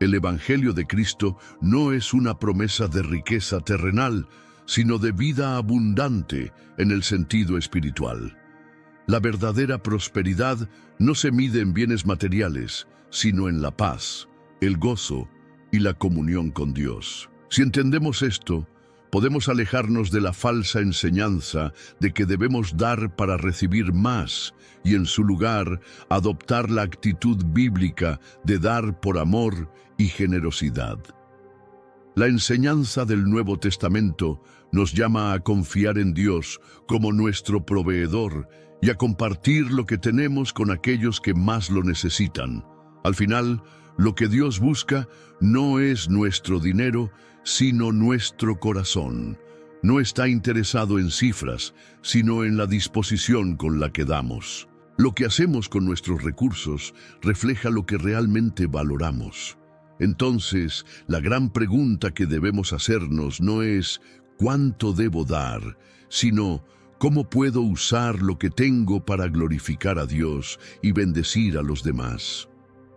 El Evangelio de Cristo no es una promesa de riqueza terrenal, sino de vida abundante en el sentido espiritual. La verdadera prosperidad no se mide en bienes materiales, sino en la paz, el gozo y la comunión con Dios. Si entendemos esto, podemos alejarnos de la falsa enseñanza de que debemos dar para recibir más y en su lugar adoptar la actitud bíblica de dar por amor y generosidad. La enseñanza del Nuevo Testamento nos llama a confiar en Dios como nuestro proveedor y a compartir lo que tenemos con aquellos que más lo necesitan. Al final, lo que Dios busca no es nuestro dinero, sino nuestro corazón. No está interesado en cifras, sino en la disposición con la que damos. Lo que hacemos con nuestros recursos refleja lo que realmente valoramos. Entonces, la gran pregunta que debemos hacernos no es ¿cuánto debo dar?, sino ¿cómo puedo usar lo que tengo para glorificar a Dios y bendecir a los demás?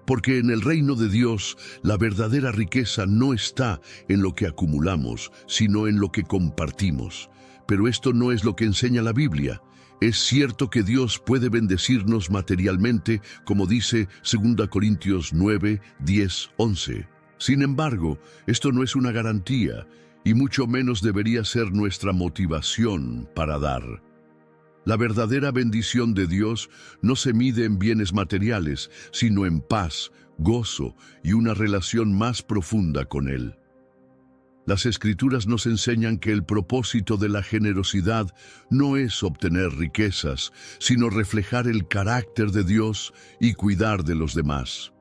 Porque en el reino de Dios, la verdadera riqueza no está en lo que acumulamos, sino en lo que compartimos. Pero esto no es lo que enseña la Biblia. Es cierto que Dios puede bendecirnos materialmente, como dice 2 Corintios 9, 10, 11. Sin embargo, esto no es una garantía, y mucho menos debería ser nuestra motivación para dar. La verdadera bendición de Dios no se mide en bienes materiales, sino en paz, gozo y una relación más profunda con Él. Las Escrituras nos enseñan que el propósito de la generosidad no es obtener riquezas, sino reflejar el carácter de Dios y cuidar de los demás.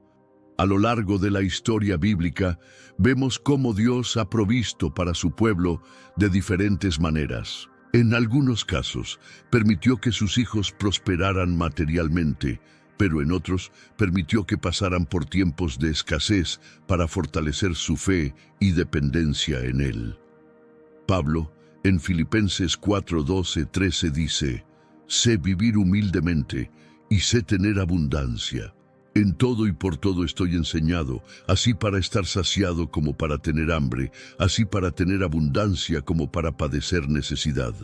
A lo largo de la historia bíblica, vemos cómo Dios ha provisto para su pueblo de diferentes maneras. En algunos casos, permitió que sus hijos prosperaran materialmente, pero en otros permitió que pasaran por tiempos de escasez para fortalecer su fe y dependencia en Él. Pablo, en Filipenses 4, 12, 13 dice: «Sé vivir humildemente y sé tener abundancia. En todo y por todo estoy enseñado, así para estar saciado como para tener hambre, así para tener abundancia como para padecer necesidad.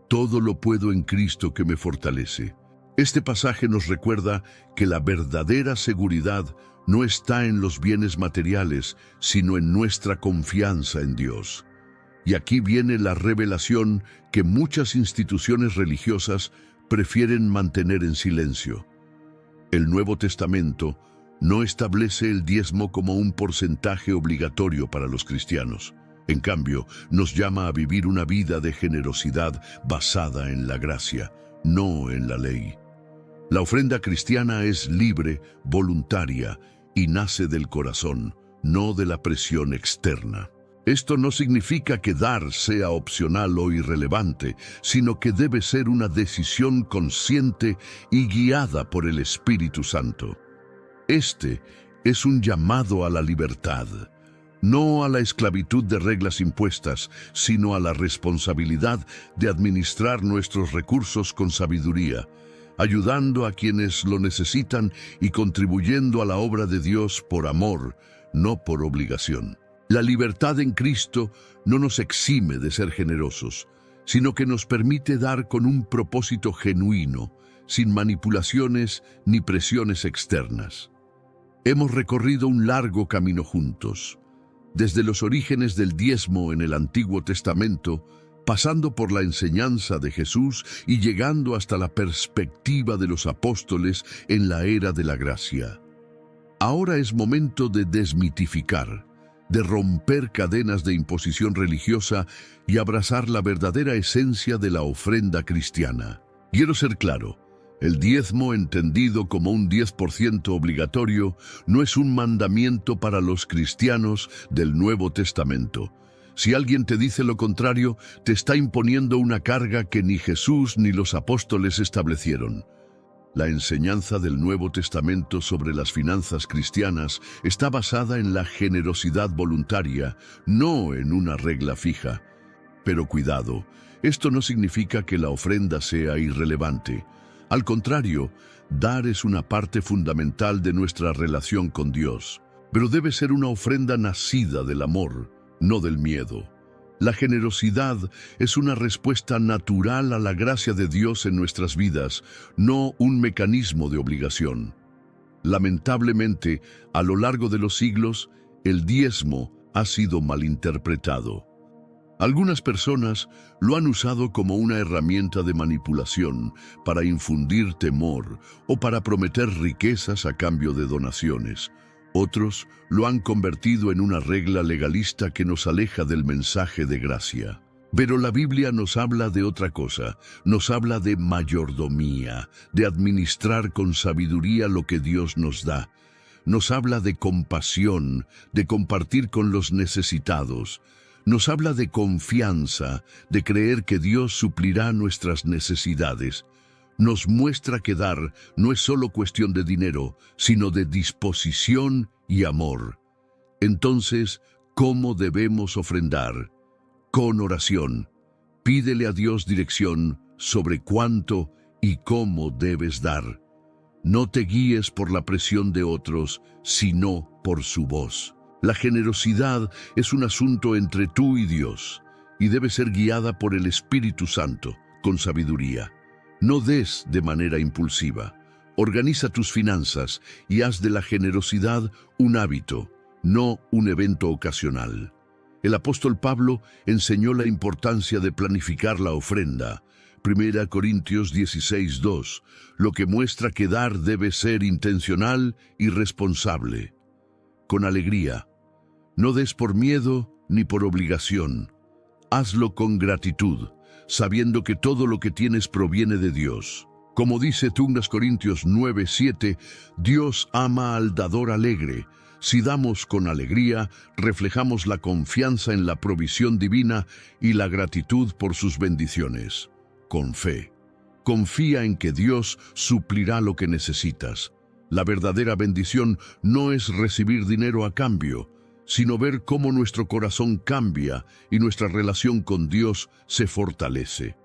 Todo lo puedo en Cristo que me fortalece». Este pasaje nos recuerda que la verdadera seguridad no está en los bienes materiales, sino en nuestra confianza en Dios. Y aquí viene la revelación que muchas instituciones religiosas prefieren mantener en silencio. El Nuevo Testamento no establece el diezmo como un porcentaje obligatorio para los cristianos. En cambio, nos llama a vivir una vida de generosidad basada en la gracia, no en la ley. La ofrenda cristiana es libre, voluntaria y nace del corazón, no de la presión externa. Esto no significa que dar sea opcional o irrelevante, sino que debe ser una decisión consciente y guiada por el Espíritu Santo. Este es un llamado a la libertad. no a la esclavitud de reglas impuestas, sino a la responsabilidad de administrar nuestros recursos con sabiduría, ayudando a quienes lo necesitan y contribuyendo a la obra de Dios por amor, no por obligación. La libertad en Cristo no nos exime de ser generosos, sino que nos permite dar con un propósito genuino, sin manipulaciones ni presiones externas. Hemos recorrido un largo camino juntos, desde los orígenes del diezmo en el Antiguo Testamento, pasando por la enseñanza de Jesús y llegando hasta la perspectiva de los apóstoles en la era de la gracia. Ahora es momento de desmitificar, de romper cadenas de imposición religiosa y abrazar la verdadera esencia de la ofrenda cristiana. Quiero ser claro, el diezmo, entendido como un 10% obligatorio, no es un mandamiento para los cristianos del Nuevo Testamento. Si alguien te dice lo contrario, te está imponiendo una carga que ni Jesús ni los apóstoles establecieron. La enseñanza del Nuevo Testamento sobre las finanzas cristianas está basada en la generosidad voluntaria, no en una regla fija. Pero cuidado, esto no significa que la ofrenda sea irrelevante. Al contrario, dar es una parte fundamental de nuestra relación con Dios, pero debe ser una ofrenda nacida del amor, no del miedo. La generosidad es una respuesta natural a la gracia de Dios en nuestras vidas, no un mecanismo de obligación. Lamentablemente, a lo largo de los siglos, el diezmo ha sido malinterpretado. Algunas personas lo han usado como una herramienta de manipulación para infundir temor o para prometer riquezas a cambio de donaciones. Otros lo han convertido en una regla legalista que nos aleja del mensaje de gracia. Pero la Biblia nos habla de otra cosa, nos habla de mayordomía, de administrar con sabiduría lo que Dios nos da. Nos habla de compasión, de compartir con los necesitados. Nos habla de confianza, de creer que Dios suplirá nuestras necesidades. Nos muestra que dar no es solo cuestión de dinero, sino de disposición y amor. Entonces, ¿cómo debemos ofrendar? Con oración. Pídele a Dios dirección sobre cuánto y cómo debes dar. No te guíes por la presión de otros, sino por su voz. La generosidad es un asunto entre tú y Dios, y debe ser guiada por el Espíritu Santo, con sabiduría. No des de manera impulsiva. Organiza tus finanzas y haz de la generosidad un hábito, no un evento ocasional. El apóstol Pablo enseñó la importancia de planificar la ofrenda. 1 Corintios 16:2, lo que muestra que dar debe ser intencional y responsable. Con alegría. No des por miedo ni por obligación. Hazlo con gratitud, sabiendo que todo lo que tienes proviene de Dios. Como dice 2 Corintios 9:7, Dios ama al dador alegre. Si damos con alegría, reflejamos la confianza en la provisión divina y la gratitud por sus bendiciones. Con fe. Confía en que Dios suplirá lo que necesitas. La verdadera bendición no es recibir dinero a cambio, sino ver cómo nuestro corazón cambia y nuestra relación con Dios se fortalece.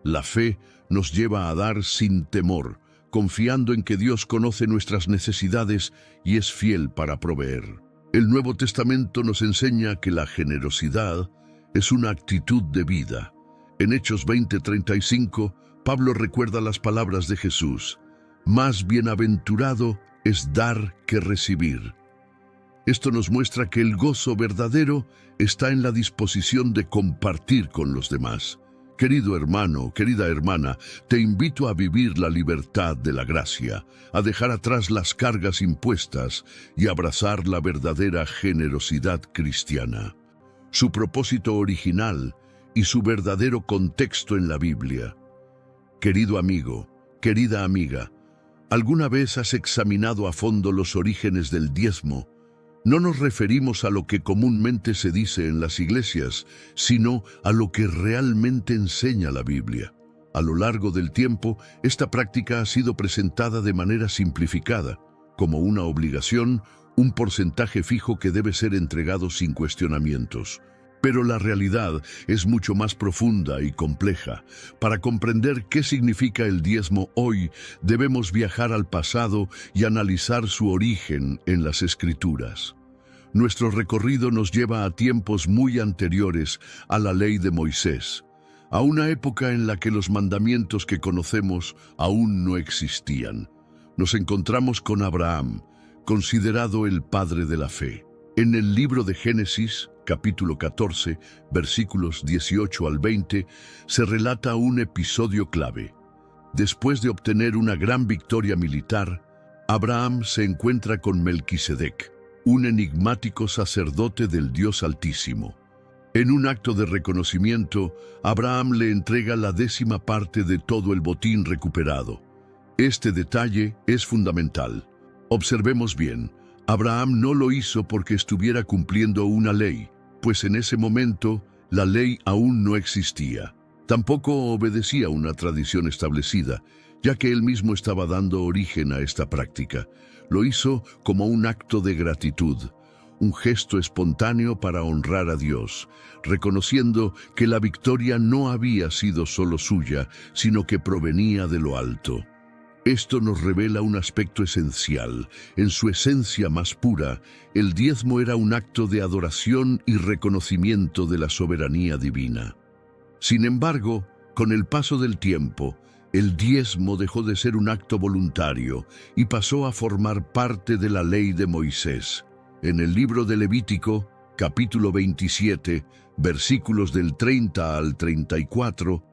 La fe nos lleva a dar sin temor, confiando en que Dios conoce nuestras necesidades y es fiel para proveer. El Nuevo Testamento nos enseña que la generosidad es una actitud de vida. En Hechos 20:35, Pablo recuerda las palabras de Jesús: «Más bienaventurado es dar que recibir». Esto nos muestra que el gozo verdadero está en la disposición de compartir con los demás. Querido hermano, querida hermana, te invito a vivir la libertad de la gracia, a dejar atrás las cargas impuestas y abrazar la verdadera generosidad cristiana. Su propósito original y su verdadero contexto en la Biblia. Querido amigo, querida amiga, ¿alguna vez has examinado a fondo los orígenes del diezmo? No nos referimos a lo que comúnmente se dice en las iglesias, sino a lo que realmente enseña la Biblia. A lo largo del tiempo, esta práctica ha sido presentada de manera simplificada, como una obligación un porcentaje fijo que debe ser entregado sin cuestionamientos. Pero la realidad es mucho más profunda y compleja. Para comprender qué significa el diezmo hoy, debemos viajar al pasado y analizar su origen en las Escrituras. Nuestro recorrido nos lleva a tiempos muy anteriores a la ley de Moisés, a una época en la que los mandamientos que conocemos aún no existían. Nos encontramos con Abraham, considerado el padre de la fe. En el libro de Génesis, capítulo 14, versículos 18 al 20, se relata un episodio clave. Después de obtener una gran victoria militar, Abraham se encuentra con Melquisedec, un enigmático sacerdote del Dios Altísimo. En un acto de reconocimiento, Abraham le entrega la 10ª parte de todo el botín recuperado. Este detalle es fundamental. Observemos bien, Abraham no lo hizo porque estuviera cumpliendo una ley, pues en ese momento la ley aún no existía. Tampoco obedecía una tradición establecida, ya que él mismo estaba dando origen a esta práctica. Lo hizo como un acto de gratitud, un gesto espontáneo para honrar a Dios, reconociendo que la victoria no había sido solo suya, sino que provenía de lo alto. Esto nos revela un aspecto esencial. En su esencia más pura, el diezmo era un acto de adoración y reconocimiento de la soberanía divina. Sin embargo, con el paso del tiempo, el diezmo dejó de ser un acto voluntario y pasó a formar parte de la ley de Moisés. En el libro de Levítico, capítulo 27, versículos del 30 al 34,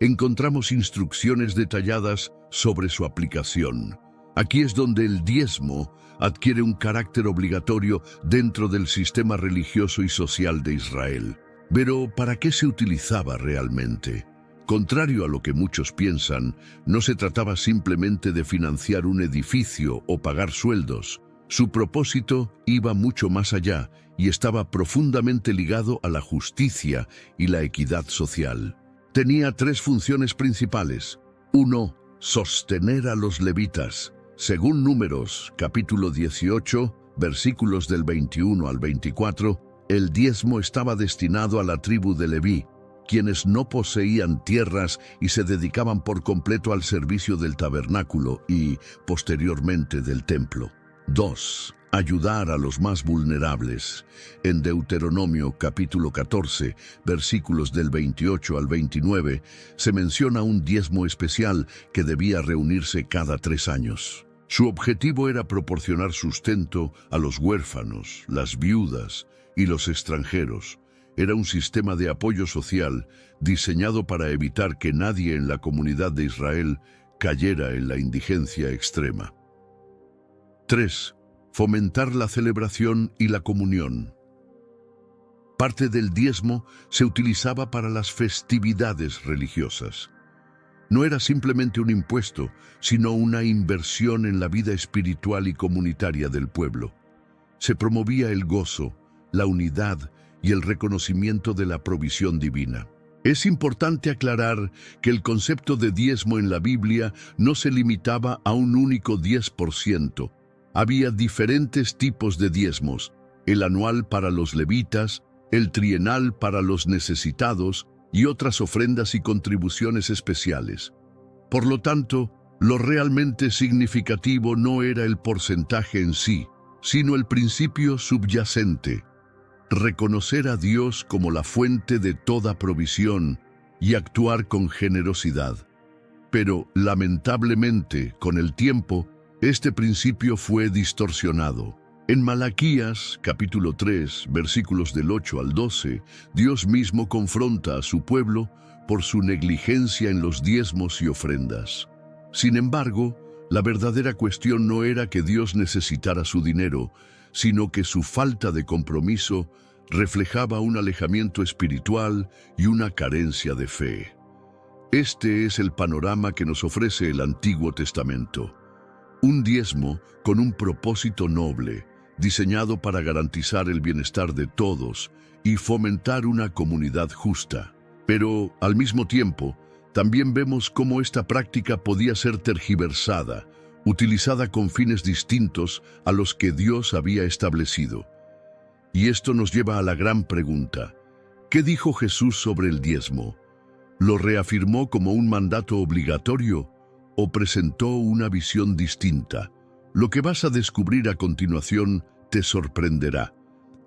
encontramos instrucciones detalladas sobre su aplicación. Aquí es donde el diezmo adquiere un carácter obligatorio dentro del sistema religioso y social de Israel. Pero, ¿para qué se utilizaba realmente? Contrario a lo que muchos piensan, no se trataba simplemente de financiar un edificio o pagar sueldos. Su propósito iba mucho más allá y estaba profundamente ligado a la justicia y la equidad social. Tenía 3 funciones principales. 1. Sostener a los levitas. Según Números, capítulo 18, versículos del 21 al 24, el diezmo estaba destinado a la tribu de Leví, quienes no poseían tierras y se dedicaban por completo al servicio del tabernáculo y, posteriormente, del templo. 2. Ayudar a los más vulnerables. En Deuteronomio capítulo 14, versículos del 28 al 29, se menciona un diezmo especial que debía reunirse cada 3 años. Su objetivo era proporcionar sustento a los huérfanos, las viudas y los extranjeros. Era un sistema de apoyo social diseñado para evitar que nadie en la comunidad de Israel cayera en la indigencia extrema. 3. Fomentar la celebración y la comunión. Parte del diezmo se utilizaba para las festividades religiosas. No era simplemente un impuesto, sino una inversión en la vida espiritual y comunitaria del pueblo. Se promovía el gozo, la unidad y el reconocimiento de la provisión divina. Es importante aclarar que el concepto de diezmo en la Biblia no se limitaba a un único 10%. Había diferentes tipos de diezmos: el anual para los levitas, el trienal para los necesitados y otras ofrendas y contribuciones especiales. Por lo tanto, lo realmente significativo no era el porcentaje en sí, sino el principio subyacente: reconocer a Dios como la fuente de toda provisión y actuar con generosidad. Pero, lamentablemente, con el tiempo, este principio fue distorsionado. En Malaquías, capítulo 3, versículos del 8 al 12, Dios mismo confronta a su pueblo por su negligencia en los diezmos y ofrendas. Sin embargo, la verdadera cuestión no era que Dios necesitara su dinero, sino que su falta de compromiso reflejaba un alejamiento espiritual y una carencia de fe. Este es el panorama que nos ofrece el Antiguo Testamento. Un diezmo con un propósito noble, diseñado para garantizar el bienestar de todos y fomentar una comunidad justa. Pero, al mismo tiempo, también vemos cómo esta práctica podía ser tergiversada, utilizada con fines distintos a los que Dios había establecido. Y esto nos lleva a la gran pregunta: ¿qué dijo Jesús sobre el diezmo? ¿Lo reafirmó como un mandato obligatorio o presentó una visión distinta? Lo que vas a descubrir a continuación te sorprenderá.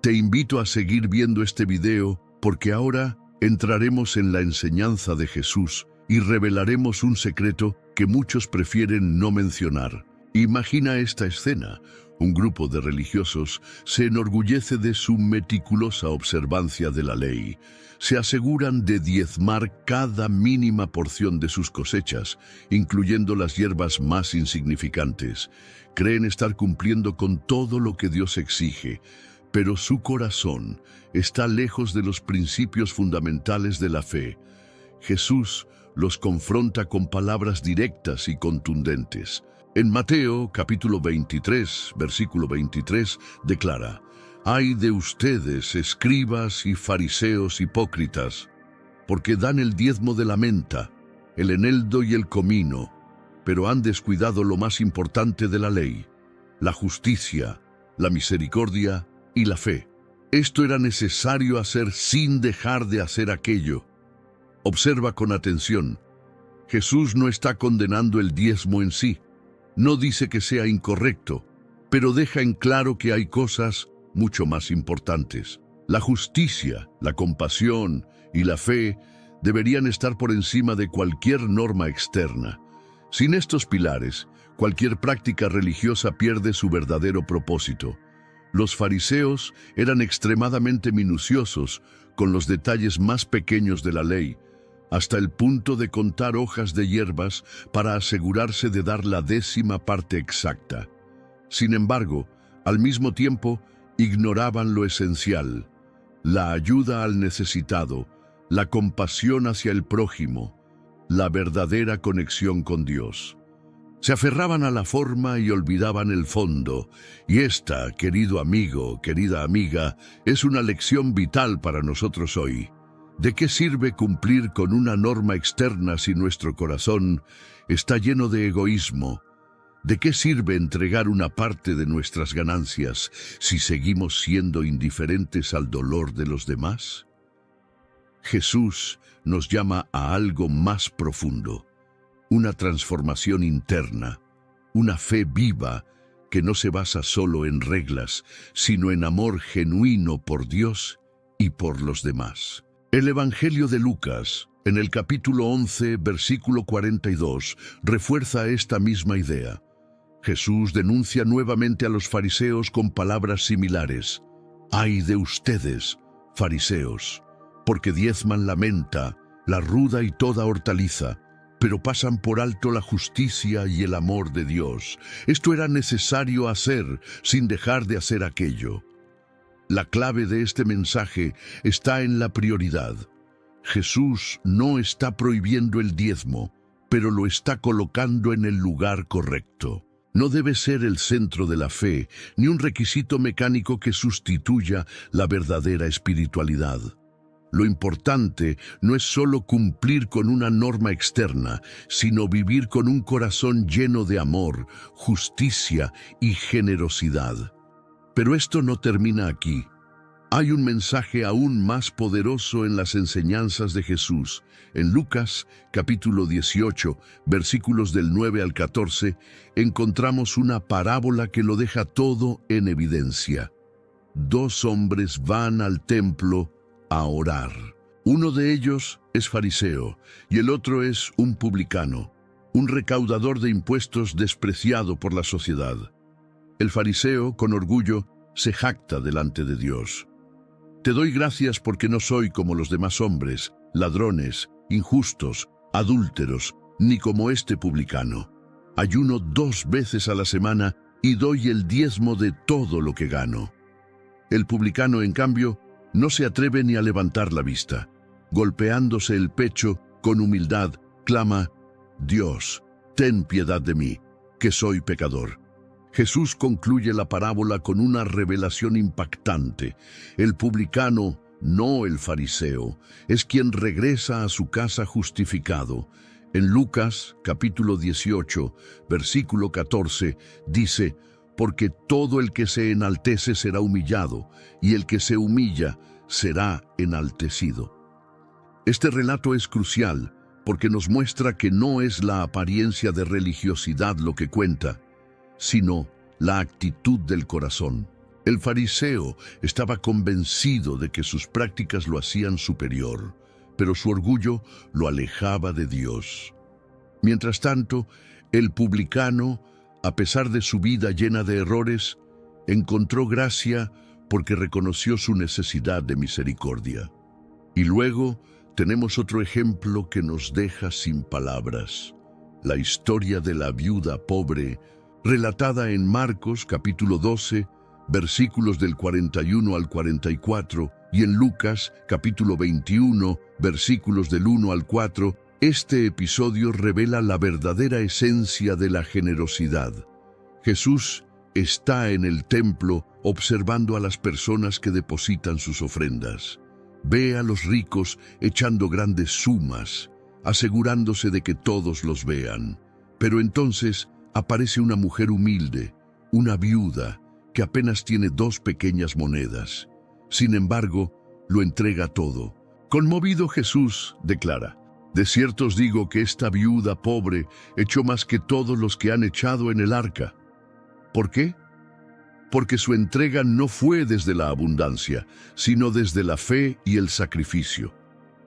Te invito a seguir viendo este video porque ahora entraremos en la enseñanza de Jesús y revelaremos un secreto que muchos prefieren no mencionar. Imagina esta escena. Un grupo de religiosos se enorgullece de su meticulosa observancia de la ley. Se aseguran de diezmar cada mínima porción de sus cosechas, incluyendo las hierbas más insignificantes. Creen estar cumpliendo con todo lo que Dios exige, pero su corazón está lejos de los principios fundamentales de la fe. Jesús los confronta con palabras directas y contundentes. En Mateo capítulo 23, versículo 23, declara: «Ay de ustedes, escribas y fariseos hipócritas, porque dan el diezmo de la menta, el eneldo y el comino, pero han descuidado lo más importante de la ley, la justicia, la misericordia y la fe». Esto era necesario hacer sin dejar de hacer aquello. Observa con atención. Jesús no está condenando el diezmo en sí. No dice que sea incorrecto, pero deja en claro que hay cosas mucho más importantes. La justicia, la compasión y la fe deberían estar por encima de cualquier norma externa. Sin estos pilares, cualquier práctica religiosa pierde su verdadero propósito. Los fariseos eran extremadamente minuciosos con los detalles más pequeños de la ley, hasta el punto de contar hojas de hierbas para asegurarse de dar la 10ª parte exacta. Sin embargo, al mismo tiempo, ignoraban lo esencial: la ayuda al necesitado, la compasión hacia el prójimo, la verdadera conexión con Dios. Se aferraban a la forma y olvidaban el fondo, y esta, querido amigo, querida amiga, es una lección vital para nosotros hoy. ¿De qué sirve cumplir con una norma externa si nuestro corazón está lleno de egoísmo? ¿De qué sirve entregar una parte de nuestras ganancias si seguimos siendo indiferentes al dolor de los demás? Jesús nos llama a algo más profundo, una transformación interna, una fe viva que no se basa solo en reglas, sino en amor genuino por Dios y por los demás. El Evangelio de Lucas, en el capítulo 11, versículo 42, refuerza esta misma idea. Jesús denuncia nuevamente a los fariseos con palabras similares. «Ay de ustedes, fariseos, porque diezman la menta, la ruda y toda hortaliza, pero pasan por alto la justicia y el amor de Dios». Esto era necesario hacer sin dejar de hacer aquello. La clave de este mensaje está en la prioridad. Jesús no está prohibiendo el diezmo, pero lo está colocando en el lugar correcto. No debe ser el centro de la fe, ni un requisito mecánico que sustituya la verdadera espiritualidad. Lo importante no es solo cumplir con una norma externa, sino vivir con un corazón lleno de amor, justicia y generosidad. Pero esto no termina aquí. Hay un mensaje aún más poderoso en las enseñanzas de Jesús. En Lucas, capítulo 18, versículos del 9 al 14, encontramos una parábola que lo deja todo en evidencia. 2 hombres van al templo a orar. Uno de ellos es fariseo y el otro es un publicano, un recaudador de impuestos despreciado por la sociedad. El fariseo, con orgullo, se jacta delante de Dios. «Te doy gracias porque no soy como los demás hombres, ladrones, injustos, adúlteros, ni como este publicano. Ayuno 2 veces a la semana y doy el diezmo de todo lo que gano». El publicano, en cambio, no se atreve ni a levantar la vista. Golpeándose el pecho, con humildad, clama: «Dios, ten piedad de mí, que soy pecador». Jesús concluye la parábola con una revelación impactante. El publicano, no el fariseo, es quien regresa a su casa justificado. En Lucas, capítulo 18, versículo 14, dice: porque todo el que se enaltece será humillado, y el que se humilla será enaltecido. Este relato es crucial porque nos muestra que no es la apariencia de religiosidad lo que cuenta, sino la actitud del corazón. El fariseo estaba convencido de que sus prácticas lo hacían superior, pero su orgullo lo alejaba de Dios. Mientras tanto, el publicano, a pesar de su vida llena de errores, encontró gracia porque reconoció su necesidad de misericordia. Y luego tenemos otro ejemplo que nos deja sin palabras: la historia de la viuda pobre, relatada en Marcos capítulo 12, versículos del 41 al 44, y en Lucas capítulo 21, versículos del 1 al 4, este episodio revela la verdadera esencia de la generosidad. Jesús está en el templo observando a las personas que depositan sus ofrendas. Ve a los ricos echando grandes sumas, asegurándose de que todos los vean. Pero entonces aparece una mujer humilde, una viuda, que apenas tiene 2 pequeñas monedas. Sin embargo, lo entrega todo. Conmovido, Jesús declara: de cierto os digo que esta viuda pobre echó más que todos los que han echado en el arca. ¿Por qué? Porque su entrega no fue desde la abundancia, sino desde la fe y el sacrificio.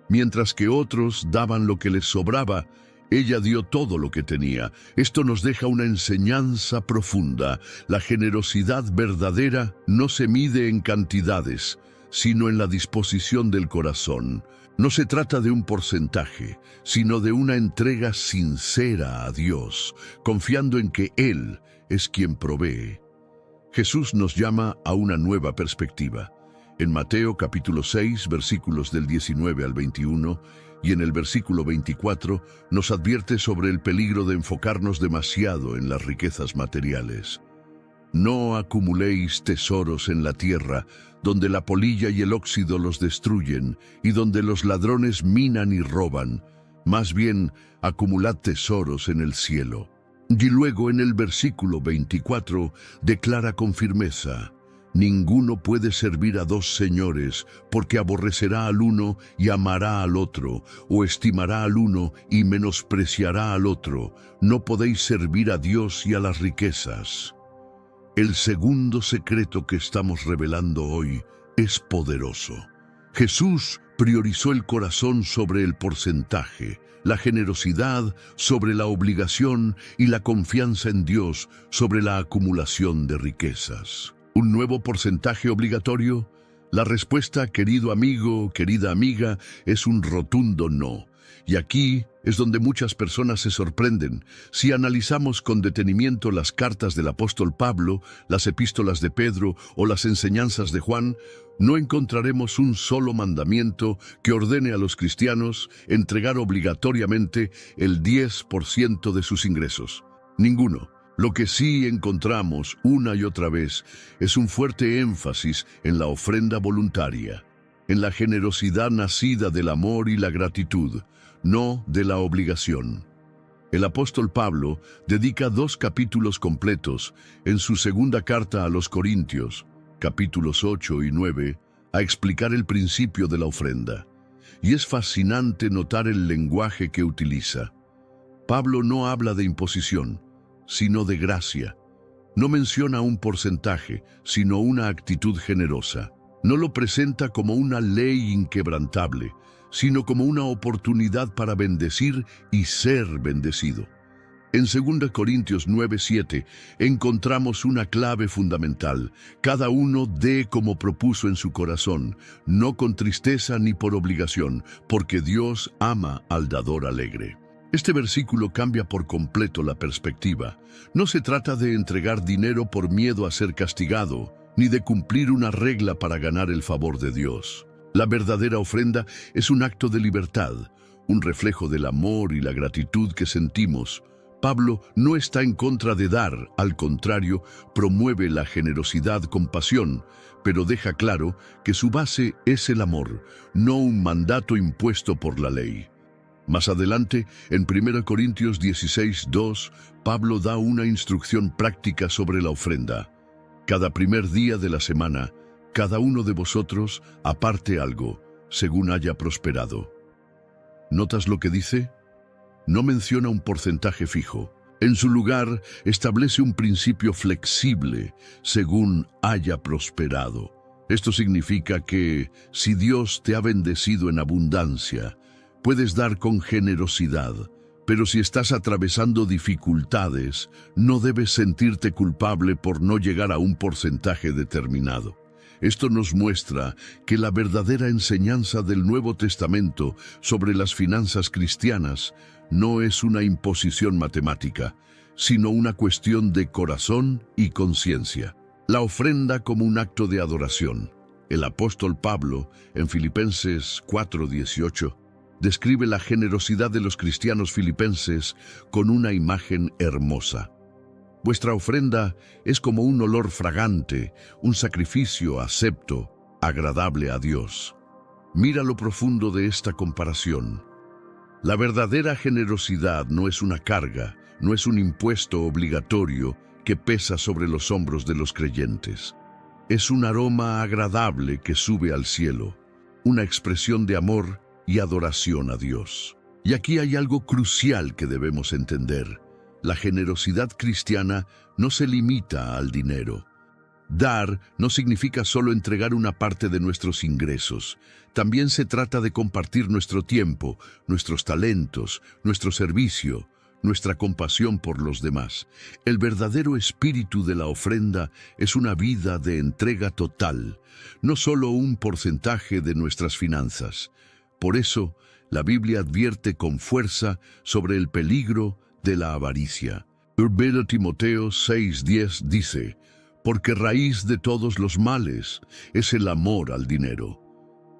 Mientras que otros daban lo que les sobraba, ella dio todo lo que tenía. Esto nos deja una enseñanza profunda. La generosidad verdadera no se mide en cantidades, sino en la disposición del corazón. No se trata de un porcentaje, sino de una entrega sincera a Dios, confiando en que Él es quien provee. Jesús nos llama a una nueva perspectiva. En Mateo capítulo 6, versículos del 19 al 21, y en el versículo 24, nos advierte sobre el peligro de enfocarnos demasiado en las riquezas materiales. No acumuléis tesoros en la tierra, donde la polilla y el óxido los destruyen, y donde los ladrones minan y roban. Más bien, acumulad tesoros en el cielo. Y luego en el versículo 24 declara con firmeza: ninguno puede servir a 2 señores, porque aborrecerá al uno y amará al otro, o estimará al uno y menospreciará al otro. No podéis servir a Dios y a las riquezas. El segundo secreto que estamos revelando hoy es poderoso. Jesús priorizó el corazón sobre el porcentaje, la generosidad sobre la obligación y la confianza en Dios sobre la acumulación de riquezas. ¿Un nuevo porcentaje obligatorio? La respuesta, querido amigo, querida amiga, es un rotundo no. Y aquí es donde muchas personas se sorprenden. Si analizamos con detenimiento las cartas del apóstol Pablo, las epístolas de Pedro o las enseñanzas de Juan, no encontraremos un solo mandamiento que ordene a los cristianos entregar obligatoriamente el 10% de sus ingresos. Ninguno. Lo que sí encontramos una y otra vez es un fuerte énfasis en la ofrenda voluntaria, en la generosidad nacida del amor y la gratitud, no de la obligación. El apóstol Pablo dedica 2 capítulos completos en su segunda carta a los Corintios, capítulos 8 y 9, a explicar el principio de la ofrenda. Y es fascinante notar el lenguaje que utiliza. Pablo no habla de imposición, sino de gracia. No menciona un porcentaje, sino una actitud generosa. No lo presenta como una ley inquebrantable, sino como una oportunidad para bendecir y ser bendecido. En 2 Corintios 9:7 encontramos una clave fundamental: cada uno dé como propuso en su corazón, no con tristeza ni por obligación, porque Dios ama al dador alegre. Este versículo cambia por completo la perspectiva. No se trata de entregar dinero por miedo a ser castigado, ni de cumplir una regla para ganar el favor de Dios. La verdadera ofrenda es un acto de libertad, un reflejo del amor y la gratitud que sentimos. Pablo no está en contra de dar, al contrario, promueve la generosidad con pasión, pero deja claro que su base es el amor, no un mandato impuesto por la ley. Más adelante, en 1 Corintios 16:2, Pablo da una instrucción práctica sobre la ofrenda. Cada primer día de la semana, cada uno de vosotros aparte algo, según haya prosperado. ¿Notas lo que dice? No menciona un porcentaje fijo. En su lugar, establece un principio flexible, según haya prosperado. Esto significa que, si Dios te ha bendecido en abundancia, puedes dar con generosidad, pero si estás atravesando dificultades, no debes sentirte culpable por no llegar a un porcentaje determinado. Esto nos muestra que la verdadera enseñanza del Nuevo Testamento sobre las finanzas cristianas no es una imposición matemática, sino una cuestión de corazón y conciencia. La ofrenda como un acto de adoración. El apóstol Pablo, en Filipenses 4:18, describe la generosidad de los cristianos filipenses con una imagen hermosa. Vuestra ofrenda es como un olor fragante, un sacrificio acepto, agradable a Dios. Mira lo profundo de esta comparación. La verdadera generosidad no es una carga, no es un impuesto obligatorio que pesa sobre los hombros de los creyentes. Es un aroma agradable que sube al cielo, una expresión de amor y adoración a Dios. Y aquí hay algo crucial que debemos entender. La generosidad cristiana no se limita al dinero. Dar no significa solo entregar una parte de nuestros ingresos. También se trata de compartir nuestro tiempo, nuestros talentos, nuestro servicio, nuestra compasión por los demás. El verdadero espíritu de la ofrenda es una vida de entrega total, no solo un porcentaje de nuestras finanzas. Por eso, la Biblia advierte con fuerza sobre el peligro de la avaricia. 1 Timoteo 6:10 dice: porque raíz de todos los males es el amor al dinero.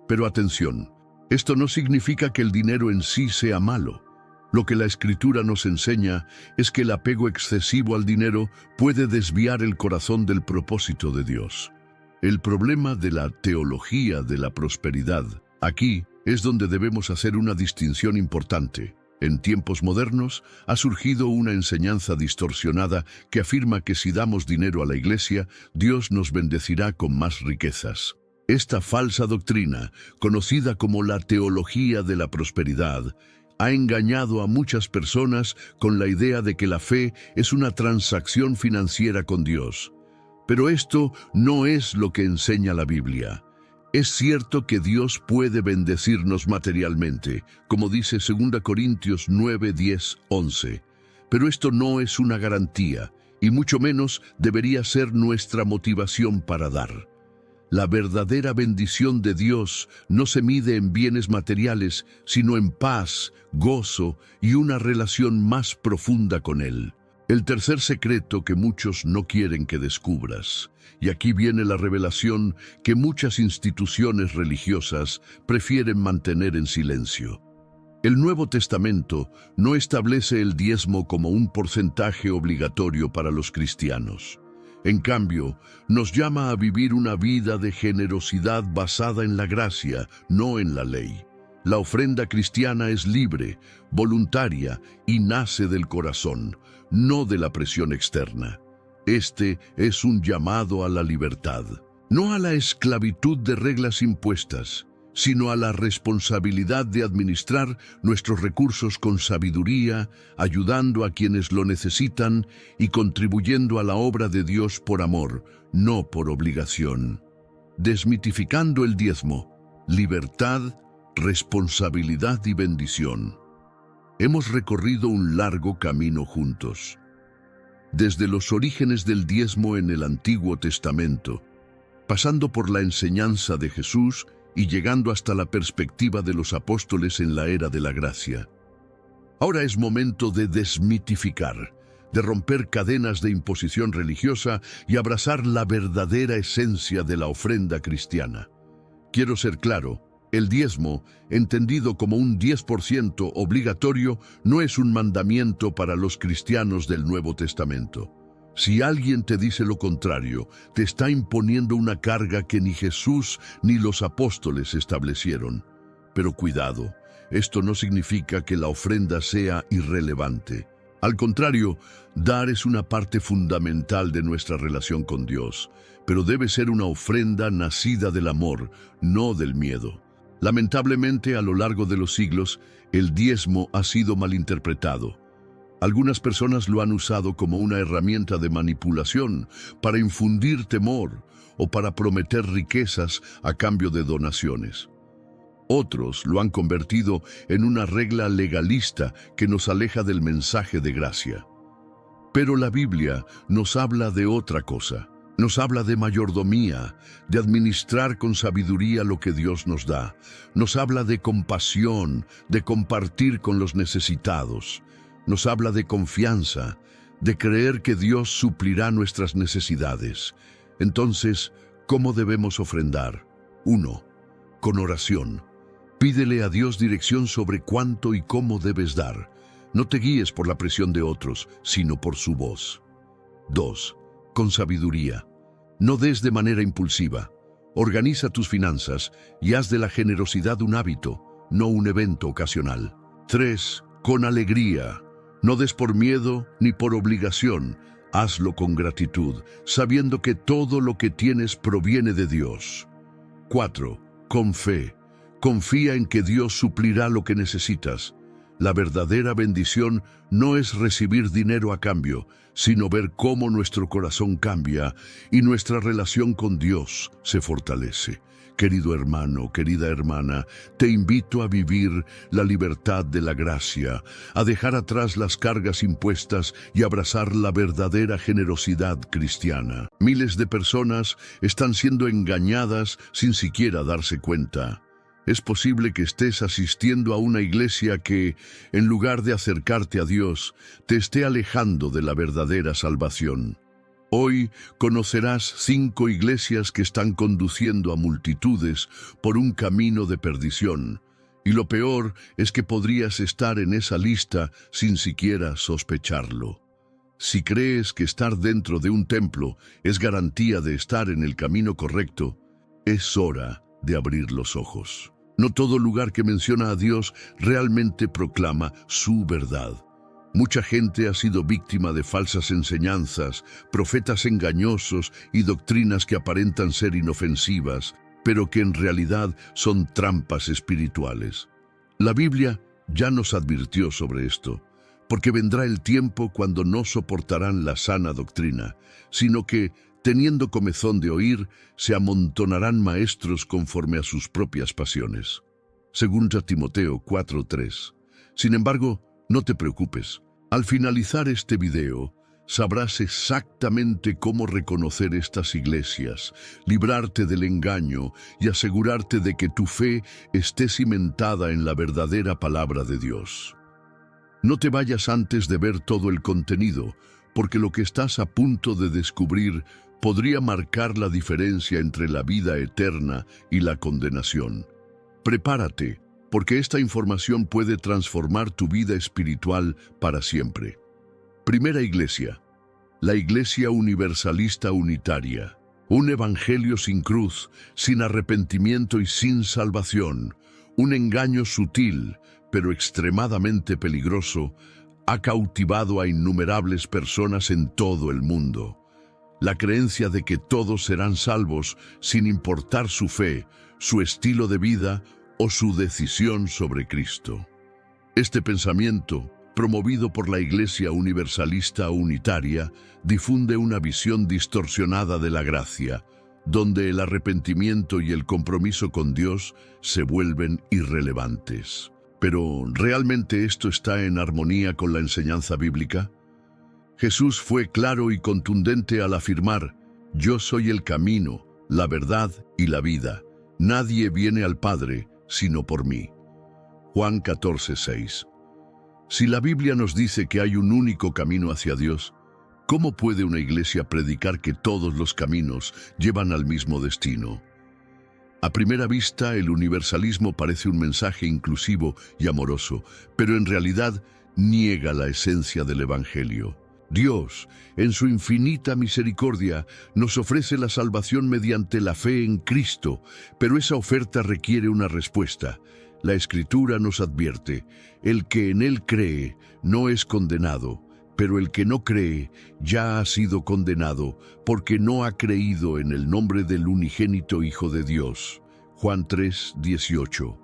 Pero atención, esto no significa que el dinero en sí sea malo. Lo que la Escritura nos enseña es que el apego excesivo al dinero puede desviar el corazón del propósito de Dios. El problema de la teología de la prosperidad aquí es donde debemos hacer una distinción importante. En tiempos modernos ha surgido una enseñanza distorsionada que afirma que si damos dinero a la iglesia, Dios nos bendecirá con más riquezas. Esta falsa doctrina, conocida como la teología de la prosperidad, ha engañado a muchas personas con la idea de que la fe es una transacción financiera con Dios. Pero esto no es lo que enseña la Biblia. Es cierto que Dios puede bendecirnos materialmente, como dice 2 Corintios 9, 10, 11. Pero esto no es una garantía, y mucho menos debería ser nuestra motivación para dar. La verdadera bendición de Dios no se mide en bienes materiales, sino en paz, gozo y una relación más profunda con Él. El tercer secreto que muchos no quieren que descubras. Y aquí viene la revelación que muchas instituciones religiosas prefieren mantener en silencio. El Nuevo Testamento no establece el diezmo como un porcentaje obligatorio para los cristianos. En cambio, nos llama a vivir una vida de generosidad basada en la gracia, no en la ley. La ofrenda cristiana es libre, voluntaria y nace del corazón, no de la presión externa. Este es un llamado a la libertad, no a la esclavitud de reglas impuestas, sino a la responsabilidad de administrar nuestros recursos con sabiduría, ayudando a quienes lo necesitan y contribuyendo a la obra de Dios por amor, no por obligación. Desmitificando el diezmo, libertad, responsabilidad y bendición. Hemos recorrido un largo camino juntos. Desde los orígenes del diezmo en el Antiguo Testamento, pasando por la enseñanza de Jesús y llegando hasta la perspectiva de los apóstoles en la era de la gracia. Ahora es momento de desmitificar, de romper cadenas de imposición religiosa y abrazar la verdadera esencia de la ofrenda cristiana. Quiero ser claro, el diezmo, entendido como un 10% obligatorio, no es un mandamiento para los cristianos del Nuevo Testamento. Si alguien te dice lo contrario, te está imponiendo una carga que ni Jesús ni los apóstoles establecieron. Pero cuidado, Esto no significa que la ofrenda sea irrelevante. Al contrario, dar es una parte fundamental de nuestra relación con Dios, pero debe ser una ofrenda nacida del amor, no del miedo. Lamentablemente, a lo largo de los siglos, el diezmo ha sido malinterpretado. Algunas personas lo han usado como una herramienta de manipulación para infundir temor o para prometer riquezas a cambio de donaciones. Otros lo han convertido en una regla legalista que nos aleja del mensaje de gracia. Pero la Biblia nos habla de otra cosa. Nos habla de mayordomía, de administrar con sabiduría lo que Dios nos da. Nos habla de compasión, de compartir con los necesitados. Nos habla de confianza, de creer que Dios suplirá nuestras necesidades. Entonces, ¿cómo debemos ofrendar? 1. Con oración. Pídele a Dios dirección sobre cuánto y cómo debes dar. No te guíes por la presión de otros, sino por su voz. 2. Con sabiduría. No des de manera impulsiva. Organiza tus finanzas y haz de la generosidad un hábito, no un evento ocasional. 3. Con alegría. No des por miedo ni por obligación. Hazlo con gratitud, sabiendo que todo lo que tienes proviene de Dios. 4. Con fe. Confía en que Dios suplirá lo que necesitas. La verdadera bendición no es recibir dinero a cambio, sino ver cómo nuestro corazón cambia y nuestra relación con Dios se fortalece. Querido hermano, querida hermana, te invito a vivir la libertad de la gracia, a dejar atrás las cargas impuestas y abrazar la verdadera generosidad cristiana. Miles de personas están siendo engañadas sin siquiera darse cuenta. Es posible que estés asistiendo a una iglesia que, en lugar de acercarte a Dios, te esté alejando de la verdadera salvación. Hoy conocerás 5 iglesias que están conduciendo a multitudes por un camino de perdición. Y lo peor es que podrías estar en esa lista sin siquiera sospecharlo. Si crees que estar dentro de un templo es garantía de estar en el camino correcto, es hora de abrir los ojos. No todo lugar que menciona a Dios realmente proclama su verdad. Mucha gente ha sido víctima de falsas enseñanzas, profetas engañosos y doctrinas que aparentan ser inofensivas, pero que en realidad son trampas espirituales. La Biblia ya nos advirtió sobre esto, porque vendrá el tiempo cuando no soportarán la sana doctrina, sino que, teniendo comezón de oír, se amontonarán maestros conforme a sus propias pasiones. Segunda Timoteo 4:3. Sin embargo, no te preocupes. Al finalizar este video, sabrás exactamente cómo reconocer estas iglesias, librarte del engaño y asegurarte de que tu fe esté cimentada en la verdadera palabra de Dios. No te vayas antes de ver todo el contenido, porque lo que estás a punto de descubrir podría marcar la diferencia entre la vida eterna y la condenación. Prepárate, porque esta información puede transformar tu vida espiritual para siempre. Primera iglesia, la Iglesia Universalista Unitaria. Un evangelio sin cruz, sin arrepentimiento y sin salvación. Un engaño sutil, pero extremadamente peligroso, ha cautivado a innumerables personas en todo el mundo. La creencia de que todos serán salvos sin importar su fe, su estilo de vida o su decisión sobre Cristo. Este pensamiento, promovido por la Iglesia Universalista Unitaria, difunde una visión distorsionada de la gracia, donde el arrepentimiento y el compromiso con Dios se vuelven irrelevantes. Pero, ¿realmente esto está en armonía con la enseñanza bíblica? Jesús fue claro y contundente al afirmar: «Yo soy el camino, la verdad y la vida. Nadie viene al Padre sino por mí». Juan 14:6. Si la Biblia nos dice que hay un único camino hacia Dios, ¿cómo puede una iglesia predicar que todos los caminos llevan al mismo destino? A primera vista, el universalismo parece un mensaje inclusivo y amoroso, pero en realidad niega la esencia del Evangelio. Dios, en su infinita misericordia, nos ofrece la salvación mediante la fe en Cristo, pero esa oferta requiere una respuesta. La Escritura nos advierte: el que en él cree no es condenado, pero el que no cree ya ha sido condenado, porque no ha creído en el nombre del unigénito Hijo de Dios. Juan 3:18.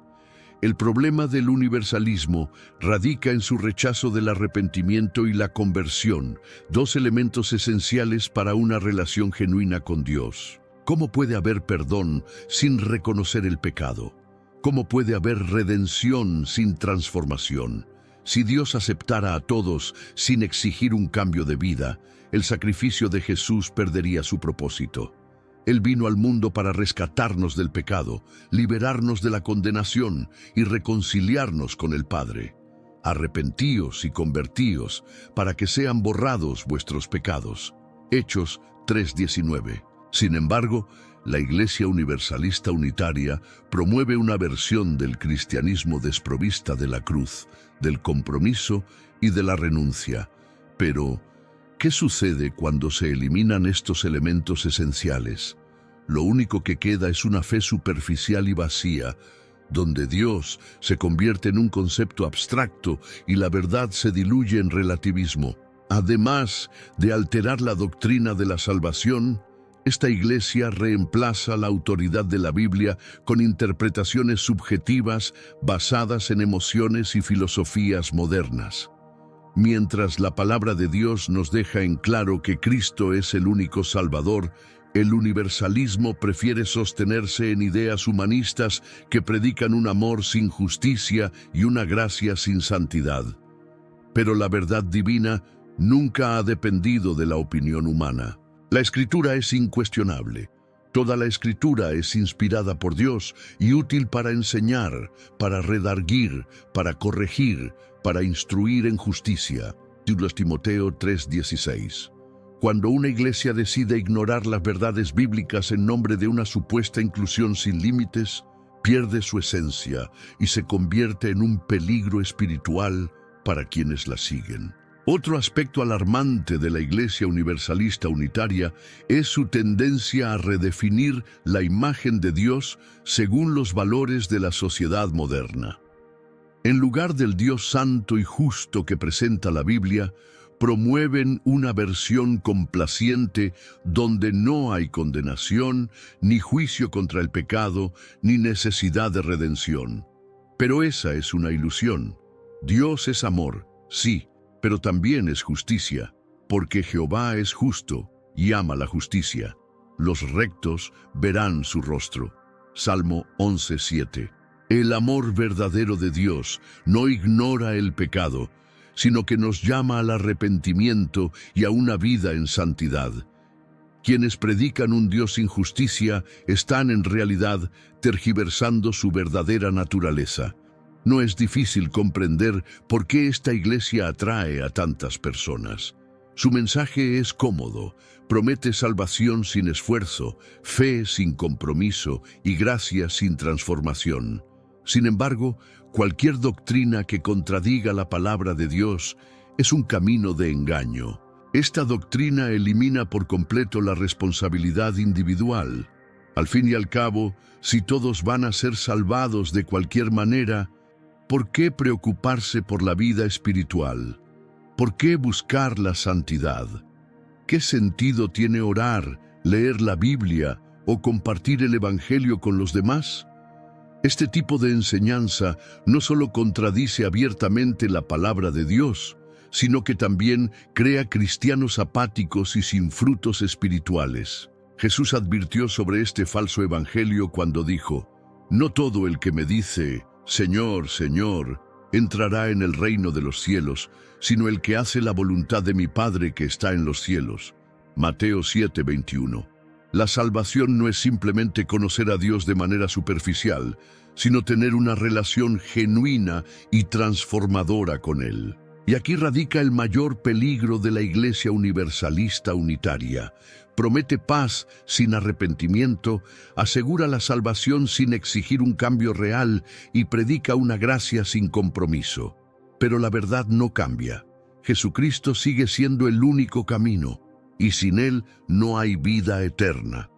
El problema del universalismo radica en su rechazo del arrepentimiento y la conversión, dos elementos esenciales para una relación genuina con Dios. ¿Cómo puede haber perdón sin reconocer el pecado? ¿Cómo puede haber redención sin transformación? Si Dios aceptara a todos sin exigir un cambio de vida, el sacrificio de Jesús perdería su propósito. Él vino al mundo para rescatarnos del pecado, liberarnos de la condenación y reconciliarnos con el Padre. Arrepentíos y convertíos para que sean borrados vuestros pecados. Hechos 3:19. Sin embargo, la Iglesia Universalista Unitaria promueve una versión del cristianismo desprovista de la cruz, del compromiso y de la renuncia. Pero, ¿qué sucede cuando se eliminan estos elementos esenciales? Lo único que queda es una fe superficial y vacía, donde Dios se convierte en un concepto abstracto y la verdad se diluye en relativismo. Además de alterar la doctrina de la salvación, esta iglesia reemplaza la autoridad de la Biblia con interpretaciones subjetivas basadas en emociones y filosofías modernas. Mientras la palabra de Dios nos deja en claro que Cristo es el único Salvador, el universalismo prefiere sostenerse en ideas humanistas que predican un amor sin justicia y una gracia sin santidad. Pero la verdad divina nunca ha dependido de la opinión humana. La Escritura es incuestionable. Toda la Escritura es inspirada por Dios y útil para enseñar, para redarguir, para corregir, para instruir en justicia. Timoteo 3:16. Cuando una iglesia decide ignorar las verdades bíblicas en nombre de una supuesta inclusión sin límites, pierde su esencia y se convierte en un peligro espiritual para quienes la siguen. Otro aspecto alarmante de la Iglesia Universalista Unitaria es su tendencia a redefinir la imagen de Dios según los valores de la sociedad moderna. En lugar del Dios santo y justo que presenta la Biblia, promueven una versión complaciente donde no hay condenación, ni juicio contra el pecado, ni necesidad de redención. Pero esa es una ilusión. Dios es amor, sí, pero también es justicia, porque Jehová es justo y ama la justicia. Los rectos verán su rostro. Salmo 11:7. El amor verdadero de Dios no ignora el pecado, sino que nos llama al arrepentimiento y a una vida en santidad. Quienes predican un Dios sin justicia están en realidad tergiversando su verdadera naturaleza. No es difícil comprender por qué esta iglesia atrae a tantas personas. Su mensaje es cómodo, promete salvación sin esfuerzo, fe sin compromiso y gracia sin transformación. Sin embargo, cualquier doctrina que contradiga la palabra de Dios es un camino de engaño. Esta doctrina elimina por completo la responsabilidad individual. Al fin y al cabo, si todos van a ser salvados de cualquier manera, ¿por qué preocuparse por la vida espiritual? ¿Por qué buscar la santidad? ¿Qué sentido tiene orar, leer la Biblia o compartir el Evangelio con los demás? Este tipo de enseñanza no solo contradice abiertamente la palabra de Dios, sino que también crea cristianos apáticos y sin frutos espirituales. Jesús advirtió sobre este falso evangelio cuando dijo: «No todo el que me dice, Señor, Señor, entrará en el reino de los cielos, sino el que hace la voluntad de mi Padre que está en los cielos». Mateo 7:21. La salvación no es simplemente conocer a Dios de manera superficial, sino tener una relación genuina y transformadora con Él. Y aquí radica el mayor peligro de la Iglesia Universalista Unitaria. Promete paz sin arrepentimiento, asegura la salvación sin exigir un cambio real y predica una gracia sin compromiso. Pero la verdad no cambia. Jesucristo sigue siendo el único camino, y sin Él no hay vida eterna.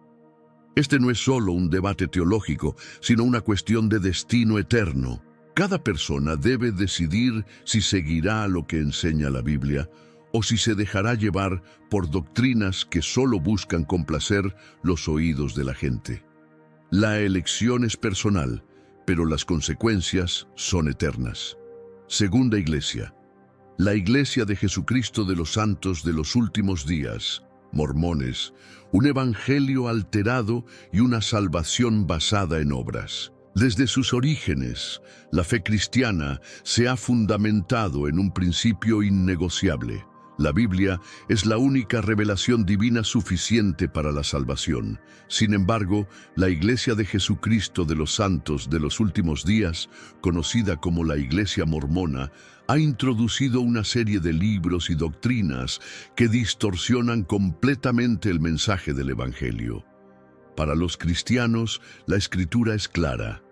Este no es solo un debate teológico, sino una cuestión de destino eterno. Cada persona debe decidir si seguirá lo que enseña la Biblia o si se dejará llevar por doctrinas que solo buscan complacer los oídos de la gente. La elección es personal, pero las consecuencias son eternas. Segunda Iglesia. La Iglesia de Jesucristo de los Santos de los Últimos Días, mormones, un evangelio alterado y una salvación basada en obras. Desde sus orígenes, la fe cristiana se ha fundamentado en un principio innegociable. La Biblia es la única revelación divina suficiente para la salvación. Sin embargo, la Iglesia de Jesucristo de los Santos de los Últimos Días, conocida como la Iglesia Mormona, ha introducido una serie de libros y doctrinas que distorsionan completamente el mensaje del Evangelio. Para los cristianos, la Escritura es clara.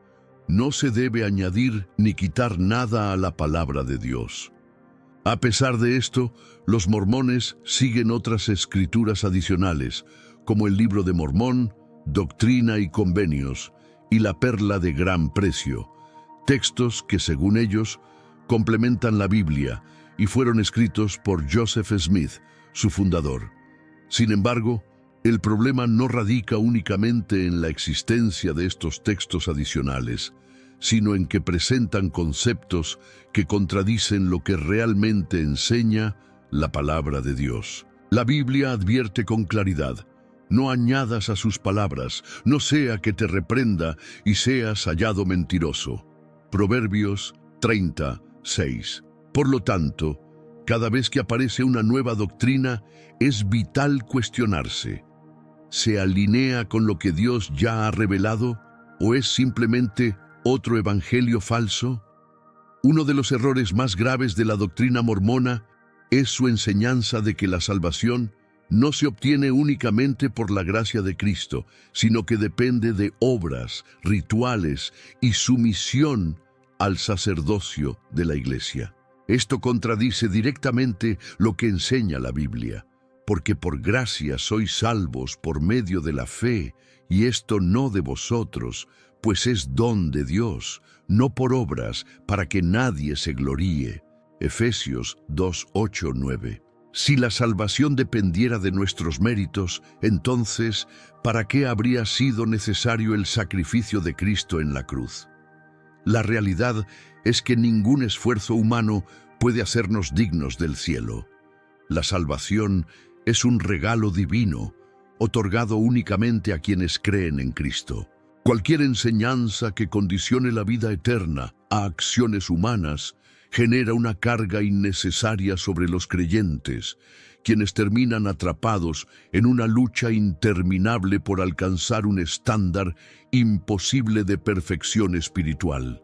No se debe añadir ni quitar nada a la palabra de Dios. A pesar de esto, los mormones siguen otras escrituras adicionales, como el Libro de Mormón, Doctrina y Convenios, y la Perla de Gran Precio, textos que, según ellos, complementan la Biblia y fueron escritos por Joseph Smith, su fundador. Sin embargo, el problema no radica únicamente en la existencia de estos textos adicionales, sino en que presentan conceptos que contradicen lo que realmente enseña la palabra de Dios. La Biblia advierte con claridad: no añadas a sus palabras, no sea que te reprenda y seas hallado mentiroso. Proverbios 30:6. Por lo tanto, cada vez que aparece una nueva doctrina, es vital cuestionarse: ¿se alinea con lo que Dios ya ha revelado o es simplemente otro evangelio falso? Uno de los errores más graves de la doctrina mormona es su enseñanza de que la salvación no se obtiene únicamente por la gracia de Cristo, sino que depende de obras, rituales y sumisión al sacerdocio de la Iglesia. Esto contradice directamente lo que enseña la Biblia, porque por gracia sois salvos por medio de la fe, y esto no de vosotros, pues es don de Dios, no por obras, para que nadie se gloríe. Efesios 2:8-9. Si la salvación dependiera de nuestros méritos, entonces, ¿para qué habría sido necesario el sacrificio de Cristo en la cruz? La realidad es que ningún esfuerzo humano puede hacernos dignos del cielo. La salvación es un regalo divino, otorgado únicamente a quienes creen en Cristo. Cualquier enseñanza que condicione la vida eterna a acciones humanas genera una carga innecesaria sobre los creyentes, quienes terminan atrapados en una lucha interminable por alcanzar un estándar imposible de perfección espiritual.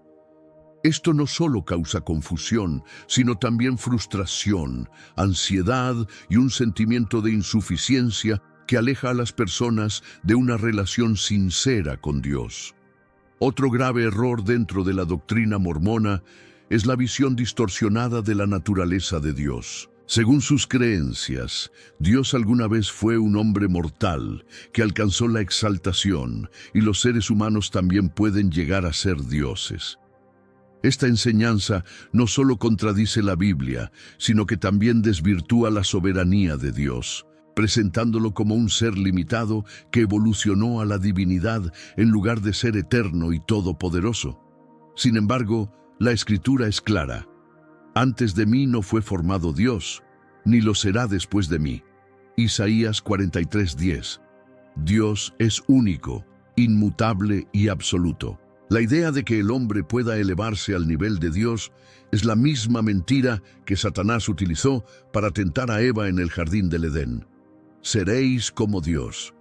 Esto no solo causa confusión, sino también frustración, ansiedad y un sentimiento de insuficiencia que aleja a las personas de una relación sincera con Dios. Otro grave error dentro de la doctrina mormona es la visión distorsionada de la naturaleza de Dios. Según sus creencias, Dios alguna vez fue un hombre mortal que alcanzó la exaltación, y los seres humanos también pueden llegar a ser dioses. Esta enseñanza no solo contradice la Biblia, sino que también desvirtúa la soberanía de Dios, presentándolo como un ser limitado que evolucionó a la divinidad en lugar de ser eterno y todopoderoso. Sin embargo, la Escritura es clara: antes de mí no fue formado Dios, ni lo será después de mí. Isaías 43:10. Dios es único, inmutable y absoluto. La idea de que el hombre pueda elevarse al nivel de Dios es la misma mentira que Satanás utilizó para tentar a Eva en el jardín del Edén. Seréis como Dios.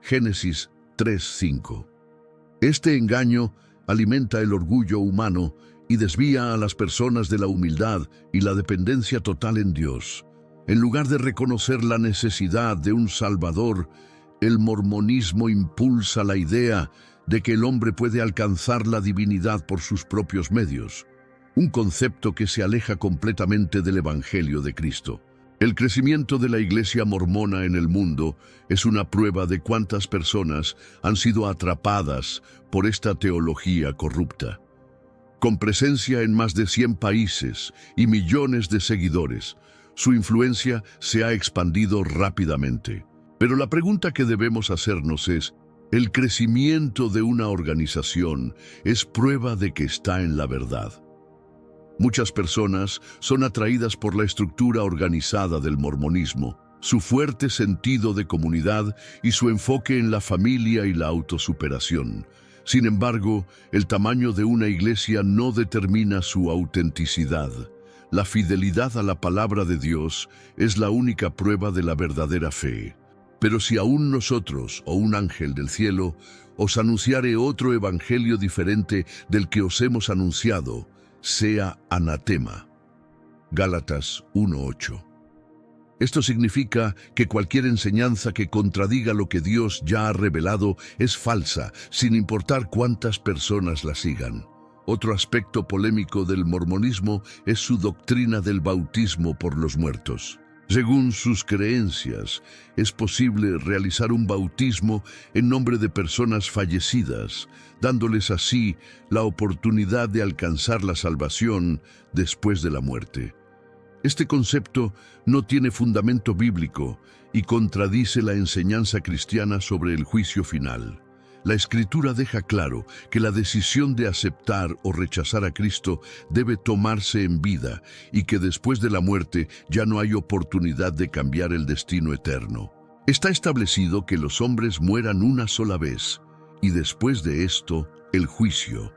Génesis 3:5. Este engaño alimenta el orgullo humano y desvía a las personas de la humildad y la dependencia total en Dios. En lugar de reconocer la necesidad de un Salvador, el mormonismo impulsa la idea de que el hombre puede alcanzar la divinidad por sus propios medios, un concepto que se aleja completamente del Evangelio de Cristo. El crecimiento de la Iglesia mormona en el mundo es una prueba de cuántas personas han sido atrapadas por esta teología corrupta. Con presencia en más de 100 países y millones de seguidores, su influencia se ha expandido rápidamente. Pero la pregunta que debemos hacernos es, ¿el crecimiento de una organización es prueba de que está en la verdad? Muchas personas son atraídas por la estructura organizada del mormonismo, su fuerte sentido de comunidad y su enfoque en la familia y la autosuperación. Sin embargo, el tamaño de una iglesia no determina su autenticidad. La fidelidad a la palabra de Dios es la única prueba de la verdadera fe. Pero si aún nosotros, o un ángel del cielo, os anunciare otro evangelio diferente del que os hemos anunciado, sea anatema. Gálatas 1:8. Esto significa que cualquier enseñanza que contradiga lo que Dios ya ha revelado es falsa, sin importar cuántas personas la sigan. Otro aspecto polémico del mormonismo es su doctrina del bautismo por los muertos. Según sus creencias, es posible realizar un bautismo en nombre de personas fallecidas, dándoles así la oportunidad de alcanzar la salvación después de la muerte. Este concepto no tiene fundamento bíblico y contradice la enseñanza cristiana sobre el juicio final. La Escritura deja claro que la decisión de aceptar o rechazar a Cristo debe tomarse en vida y que después de la muerte ya no hay oportunidad de cambiar el destino eterno. Está establecido que los hombres mueran una sola vez y después de esto, el juicio.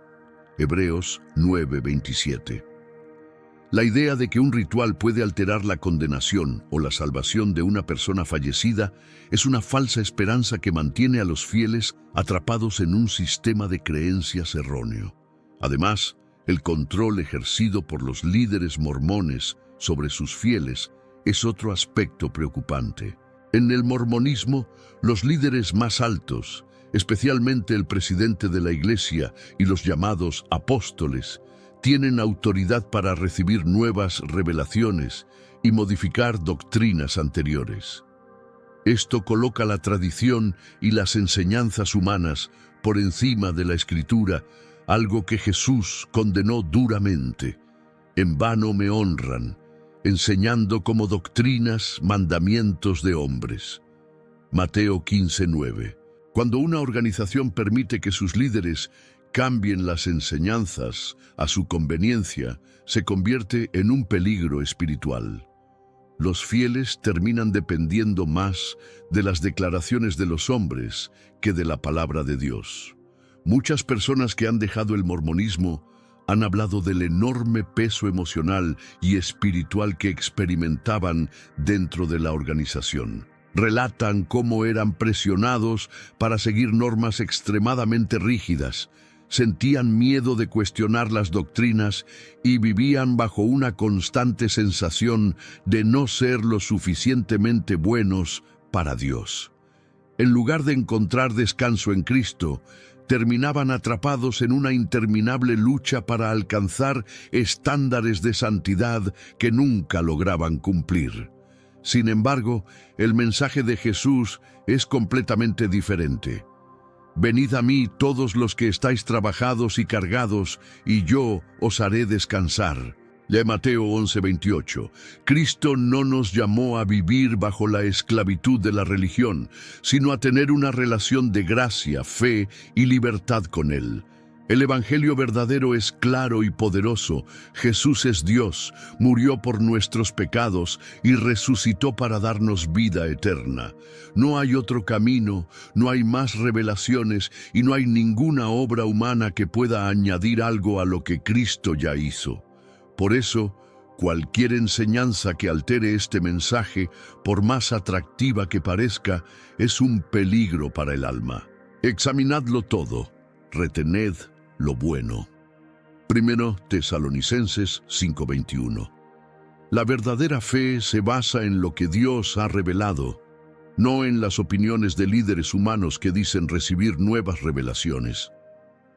Hebreos 9:27. La idea de que un ritual puede alterar la condenación o la salvación de una persona fallecida es una falsa esperanza que mantiene a los fieles atrapados en un sistema de creencias erróneo. Además, el control ejercido por los líderes mormones sobre sus fieles es otro aspecto preocupante. En el mormonismo, los líderes más altos, especialmente el presidente de la iglesia y los llamados apóstoles, tienen autoridad para recibir nuevas revelaciones y modificar doctrinas anteriores. Esto coloca la tradición y las enseñanzas humanas por encima de la Escritura, algo que Jesús condenó duramente. En vano me honran, enseñando como doctrinas mandamientos de hombres. Mateo 15:9. Cuando una organización permite que sus líderes cambien las enseñanzas a su conveniencia, se convierte en un peligro espiritual. Los fieles terminan dependiendo más de las declaraciones de los hombres que de la palabra de Dios. Muchas personas que han dejado el mormonismo han hablado del enorme peso emocional y espiritual que experimentaban dentro de la organización. Relatan cómo eran presionados para seguir normas extremadamente rígidas, sentían miedo de cuestionar las doctrinas y vivían bajo una constante sensación de no ser lo suficientemente buenos para Dios. En lugar de encontrar descanso en Cristo, terminaban atrapados en una interminable lucha para alcanzar estándares de santidad que nunca lograban cumplir. Sin embargo, el mensaje de Jesús es completamente diferente. Venid a mí todos los que estáis trabajados y cargados, y yo os haré descansar. De Mateo 11:28. Cristo no nos llamó a vivir bajo la esclavitud de la religión, sino a tener una relación de gracia, fe y libertad con Él. El Evangelio verdadero es claro y poderoso. Jesús es Dios, murió por nuestros pecados y resucitó para darnos vida eterna. No hay otro camino, no hay más revelaciones y no hay ninguna obra humana que pueda añadir algo a lo que Cristo ya hizo. Por eso, cualquier enseñanza que altere este mensaje, por más atractiva que parezca, es un peligro para el alma. Examinadlo todo, retened lo bueno. 1 Tesalonicenses 5:21. La verdadera fe se basa en lo que Dios ha revelado, no en las opiniones de líderes humanos que dicen recibir nuevas revelaciones.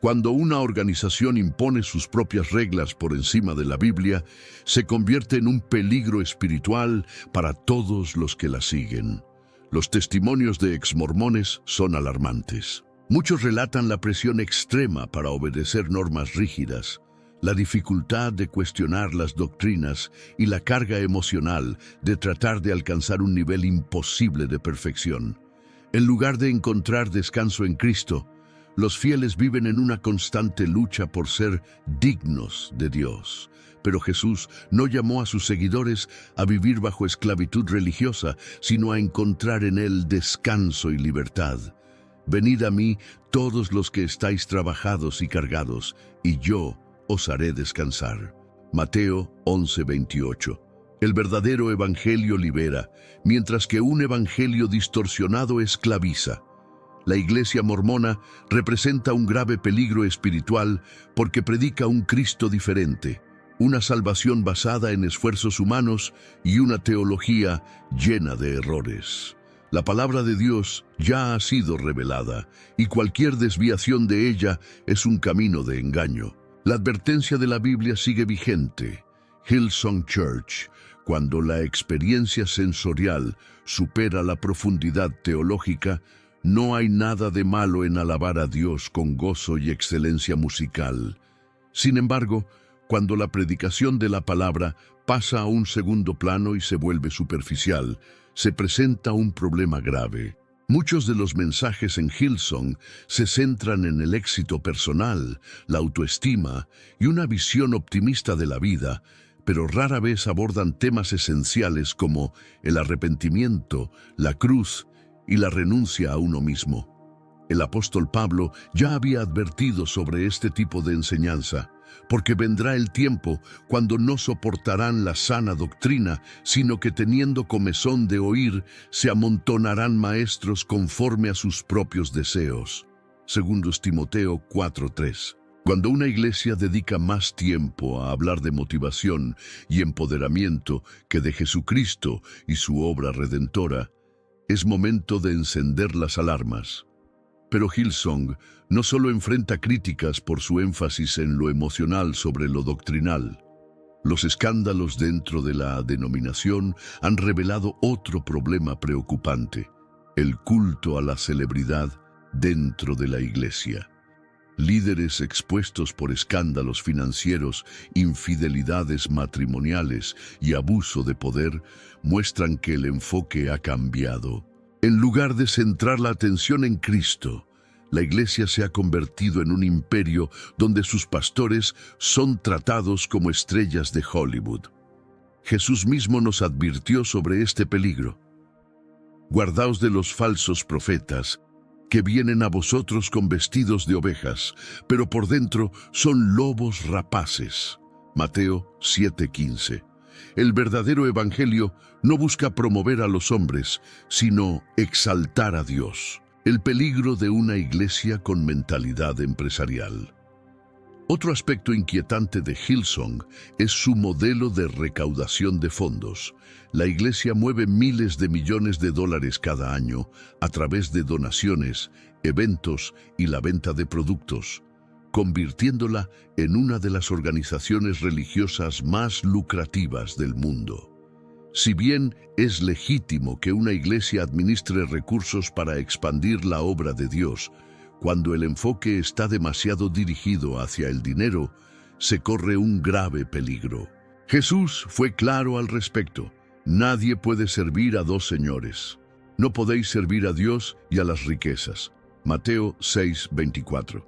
Cuando una organización impone sus propias reglas por encima de la Biblia, se convierte en un peligro espiritual para todos los que la siguen. Los testimonios de exmormones son alarmantes. Muchos relatan la presión extrema para obedecer normas rígidas, la dificultad de cuestionar las doctrinas y la carga emocional de tratar de alcanzar un nivel imposible de perfección. En lugar de encontrar descanso en Cristo, los fieles viven en una constante lucha por ser dignos de Dios. Pero Jesús no llamó a sus seguidores a vivir bajo esclavitud religiosa, sino a encontrar en Él descanso y libertad. Venid a mí todos los que estáis trabajados y cargados, y yo os haré descansar. Mateo 11:28. El verdadero evangelio libera, mientras que un evangelio distorsionado esclaviza. La Iglesia mormona representa un grave peligro espiritual porque predica un Cristo diferente, una salvación basada en esfuerzos humanos y una teología llena de errores. La palabra de Dios ya ha sido revelada y cualquier desviación de ella es un camino de engaño. La advertencia de la Biblia sigue vigente. Hillsong Church, cuando la experiencia sensorial supera la profundidad teológica, no hay nada de malo en alabar a Dios con gozo y excelencia musical. Sin embargo, cuando la predicación de la palabra pasa a un segundo plano y se vuelve superficial, se presenta un problema grave. Muchos de los mensajes en Hillsong se centran en el éxito personal, la autoestima y una visión optimista de la vida, pero rara vez abordan temas esenciales como el arrepentimiento, la cruz y la renuncia a uno mismo. El apóstol Pablo ya había advertido sobre este tipo de enseñanza, porque vendrá el tiempo cuando no soportarán la sana doctrina, sino que teniendo comezón de oír, se amontonarán maestros conforme a sus propios deseos. 2 Timoteo 4:3. Cuando una iglesia dedica más tiempo a hablar de motivación y empoderamiento que de Jesucristo y su obra redentora, es momento de encender las alarmas. Pero Hillsong no solo enfrenta críticas por su énfasis en lo emocional sobre lo doctrinal. Los escándalos dentro de la denominación han revelado otro problema preocupante: el culto a la celebridad dentro de la iglesia. Líderes expuestos por escándalos financieros, infidelidades matrimoniales y abuso de poder muestran que el enfoque ha cambiado. En lugar de centrar la atención en Cristo, la iglesia se ha convertido en un imperio donde sus pastores son tratados como estrellas de Hollywood. Jesús mismo nos advirtió sobre este peligro. Guardaos de los falsos profetas, que vienen a vosotros con vestidos de ovejas, pero por dentro son lobos rapaces. Mateo 7:15. El verdadero evangelio no busca promover a los hombres, sino exaltar a Dios. El peligro de una iglesia con mentalidad empresarial. Otro aspecto inquietante de Hillsong es su modelo de recaudación de fondos. La iglesia mueve miles de millones de dólares cada año a través de donaciones, eventos y la venta de productos, convirtiéndola en una de las organizaciones religiosas más lucrativas del mundo. Si bien es legítimo que una iglesia administre recursos para expandir la obra de Dios, cuando el enfoque está demasiado dirigido hacia el dinero, se corre un grave peligro. Jesús fue claro al respecto. Nadie puede servir a dos señores. No podéis servir a Dios y a las riquezas. Mateo 6:24.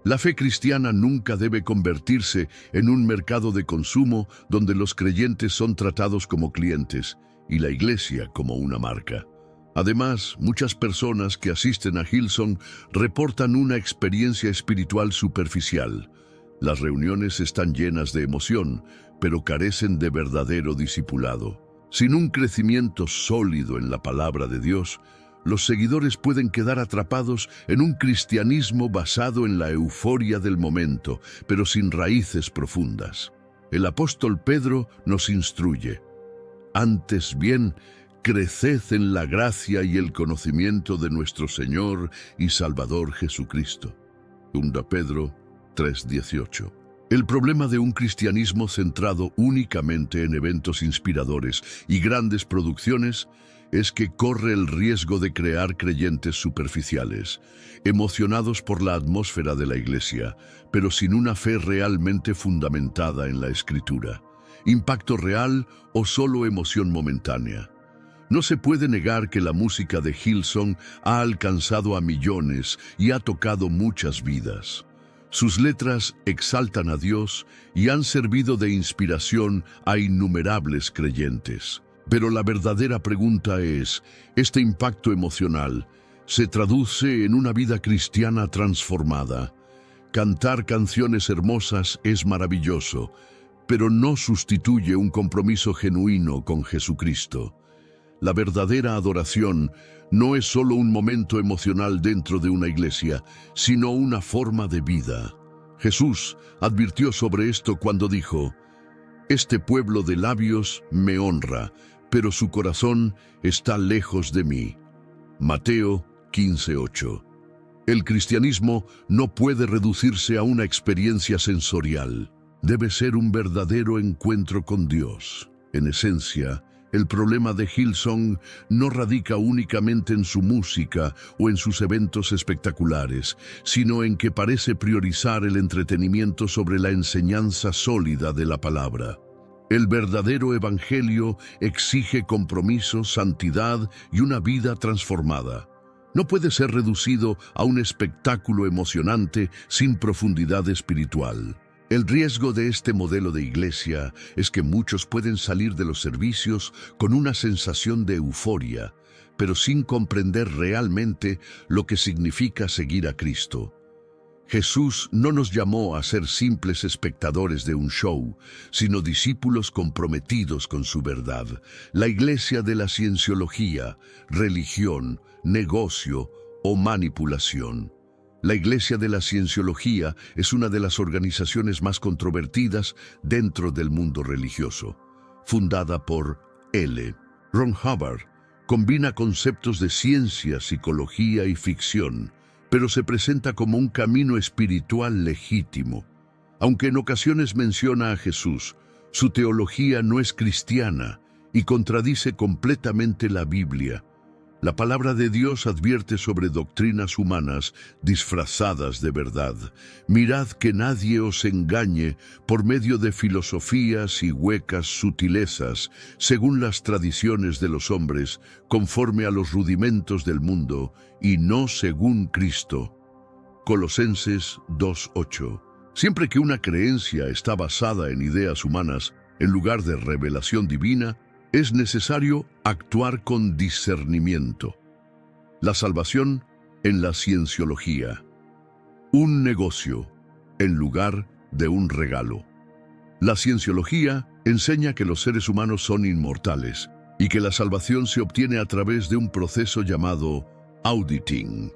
La fe cristiana nunca debe convertirse en un mercado de consumo donde los creyentes son tratados como clientes y la iglesia como una marca. Además, muchas personas que asisten a Hillsong reportan una experiencia espiritual superficial. Las reuniones están llenas de emoción, pero carecen de verdadero discipulado. Sin un crecimiento sólido en la palabra de Dios, los seguidores pueden quedar atrapados en un cristianismo basado en la euforia del momento, pero sin raíces profundas. El apóstol Pedro nos instruye: antes bien, creced en la gracia y el conocimiento de nuestro Señor y Salvador Jesucristo. 2 Pedro 3:18. El problema de un cristianismo centrado únicamente en eventos inspiradores y grandes producciones es que corre el riesgo de crear creyentes superficiales, emocionados por la atmósfera de la Iglesia, pero sin una fe realmente fundamentada en la Escritura. ¿Impacto real o solo emoción momentánea? No se puede negar que la música de Hillsong ha alcanzado a millones y ha tocado muchas vidas. Sus letras exaltan a Dios y han servido de inspiración a innumerables creyentes. Pero la verdadera pregunta es, ¿este impacto emocional se traduce en una vida cristiana transformada? Cantar canciones hermosas es maravilloso, pero no sustituye un compromiso genuino con Jesucristo. La verdadera adoración no es solo un momento emocional dentro de una iglesia, sino una forma de vida. Jesús advirtió sobre esto cuando dijo: «Este pueblo de labios me honra, pero su corazón está lejos de mí». Mateo 15:8. El cristianismo no puede reducirse a una experiencia sensorial. Debe ser un verdadero encuentro con Dios. En esencia, el problema de Hillsong no radica únicamente en su música o en sus eventos espectaculares, sino en que parece priorizar el entretenimiento sobre la enseñanza sólida de la palabra. El verdadero evangelio exige compromiso, santidad y una vida transformada. No puede ser reducido a un espectáculo emocionante sin profundidad espiritual. El riesgo de este modelo de iglesia es que muchos pueden salir de los servicios con una sensación de euforia, pero sin comprender realmente lo que significa seguir a Cristo. Jesús no nos llamó a ser simples espectadores de un show, sino discípulos comprometidos con su verdad. La iglesia de la cienciología, religión, negocio o manipulación. La Iglesia de la Cienciología es una de las organizaciones más controvertidas dentro del mundo religioso. Fundada por L. Ron Hubbard, combina conceptos de ciencia, psicología y ficción, pero se presenta como un camino espiritual legítimo. Aunque en ocasiones menciona a Jesús, su teología no es cristiana y contradice completamente la Biblia. La palabra de Dios advierte sobre doctrinas humanas disfrazadas de verdad. Mirad que nadie os engañe por medio de filosofías y huecas sutilezas, según las tradiciones de los hombres, conforme a los rudimentos del mundo, y no según Cristo. Colosenses 2:8. Siempre que una creencia está basada en ideas humanas, en lugar de revelación divina, es necesario actuar con discernimiento. La salvación en la cienciología. Un negocio en lugar de un regalo. La cienciología enseña que los seres humanos son inmortales y que la salvación se obtiene a través de un proceso llamado auditing.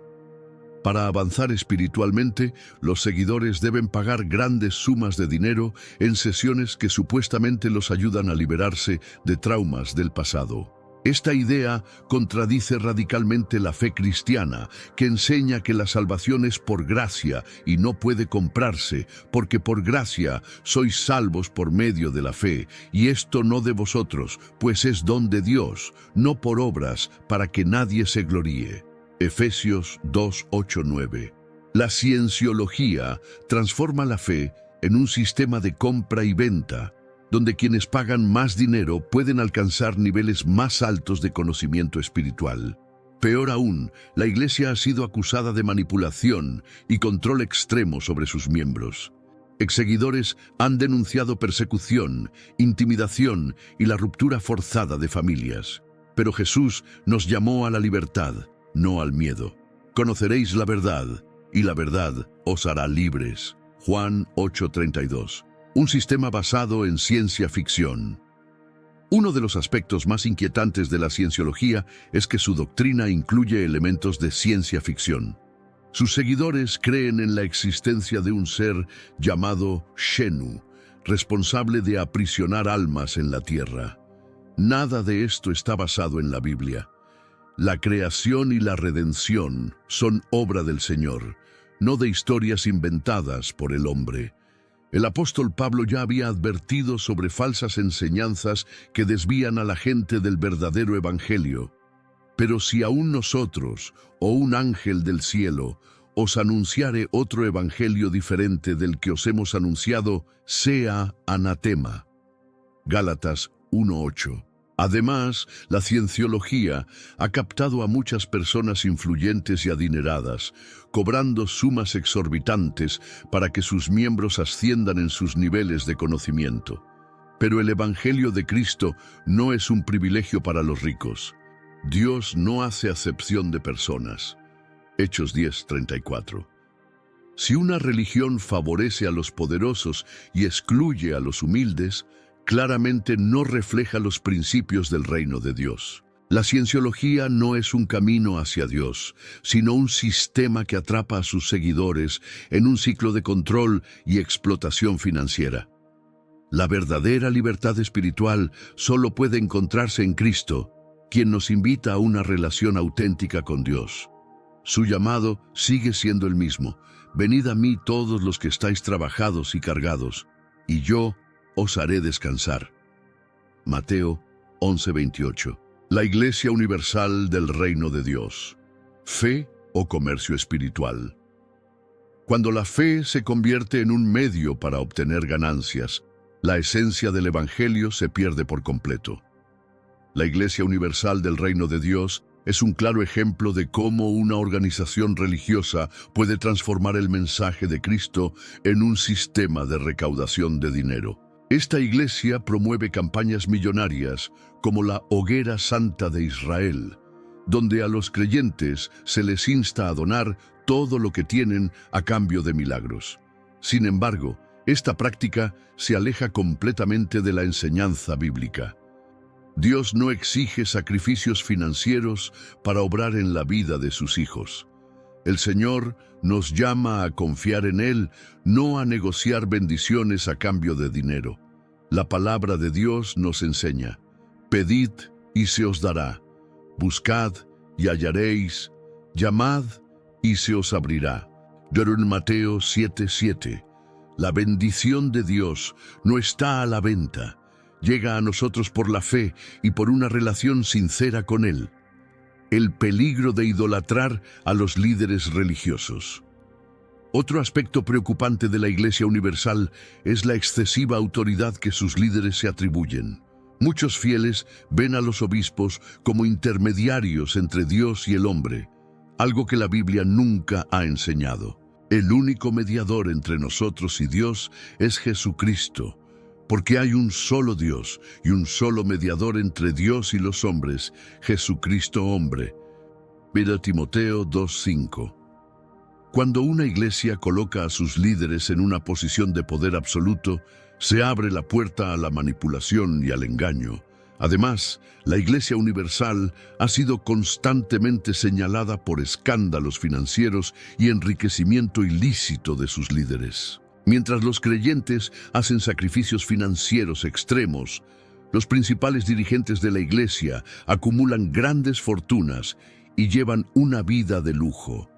Para avanzar espiritualmente, los seguidores deben pagar grandes sumas de dinero en sesiones que supuestamente los ayudan a liberarse de traumas del pasado. Esta idea contradice radicalmente la fe cristiana, que enseña que la salvación es por gracia y no puede comprarse, porque por gracia sois salvos por medio de la fe, y esto no de vosotros, pues es don de Dios, no por obras, para que nadie se gloríe. Efesios 2:8-9. La cienciología transforma la fe en un sistema de compra y venta, donde quienes pagan más dinero pueden alcanzar niveles más altos de conocimiento espiritual. Peor aún, la Iglesia ha sido acusada de manipulación y control extremo sobre sus miembros. Exseguidores han denunciado persecución, intimidación y la ruptura forzada de familias. Pero Jesús nos llamó a la libertad, no al miedo. Conoceréis la verdad, y la verdad os hará libres. Juan 8:32. Un sistema basado en ciencia ficción. Uno de los aspectos más inquietantes de la cienciología es que su doctrina incluye elementos de ciencia ficción. Sus seguidores creen en la existencia de un ser llamado Shenu, responsable de aprisionar almas en la tierra. Nada de esto está basado en la Biblia. La creación y la redención son obra del Señor, no de historias inventadas por el hombre. El apóstol Pablo ya había advertido sobre falsas enseñanzas que desvían a la gente del verdadero evangelio. Pero si aún nosotros, o un ángel del cielo, os anunciare otro evangelio diferente del que os hemos anunciado, sea anatema. Gálatas 1:8. Además, la cienciología ha captado a muchas personas influyentes y adineradas, cobrando sumas exorbitantes para que sus miembros asciendan en sus niveles de conocimiento. Pero el Evangelio de Cristo no es un privilegio para los ricos. Dios no hace acepción de personas. Hechos 10:34. Si una religión favorece a los poderosos y excluye a los humildes, claramente no refleja los principios del reino de Dios. La cienciología no es un camino hacia Dios, sino un sistema que atrapa a sus seguidores en un ciclo de control y explotación financiera. La verdadera libertad espiritual solo puede encontrarse en Cristo, quien nos invita a una relación auténtica con Dios. Su llamado sigue siendo el mismo: venid a mí todos los que estáis trabajados y cargados, y yo os haré descansar. Mateo 11:28. La Iglesia Universal del Reino de Dios. Fe o comercio espiritual. Cuando la fe se convierte en un medio para obtener ganancias, la esencia del Evangelio se pierde por completo. La Iglesia Universal del Reino de Dios es un claro ejemplo de cómo una organización religiosa puede transformar el mensaje de Cristo en un sistema de recaudación de dinero. Esta iglesia promueve campañas millonarias como la Hoguera Santa de Israel, donde a los creyentes se les insta a donar todo lo que tienen a cambio de milagros. Sin embargo, esta práctica se aleja completamente de la enseñanza bíblica. Dios no exige sacrificios financieros para obrar en la vida de sus hijos. El Señor nos llama a confiar en Él, no a negociar bendiciones a cambio de dinero. La palabra de Dios nos enseña: pedid y se os dará, buscad y hallaréis, llamad y se os abrirá. Mateo 7:7. La bendición de Dios no está a la venta, llega a nosotros por la fe y por una relación sincera con Él. El peligro de idolatrar a los líderes religiosos. Otro aspecto preocupante de la Iglesia Universal es la excesiva autoridad que sus líderes se atribuyen. Muchos fieles ven a los obispos como intermediarios entre Dios y el hombre, algo que la Biblia nunca ha enseñado. El único mediador entre nosotros y Dios es Jesucristo, porque hay un solo Dios y un solo mediador entre Dios y los hombres, Jesucristo hombre. Mira Timoteo 2:5. Cuando una iglesia coloca a sus líderes en una posición de poder absoluto, se abre la puerta a la manipulación y al engaño. Además, la Iglesia Universal ha sido constantemente señalada por escándalos financieros y enriquecimiento ilícito de sus líderes. Mientras los creyentes hacen sacrificios financieros extremos, los principales dirigentes de la Iglesia acumulan grandes fortunas y llevan una vida de lujo.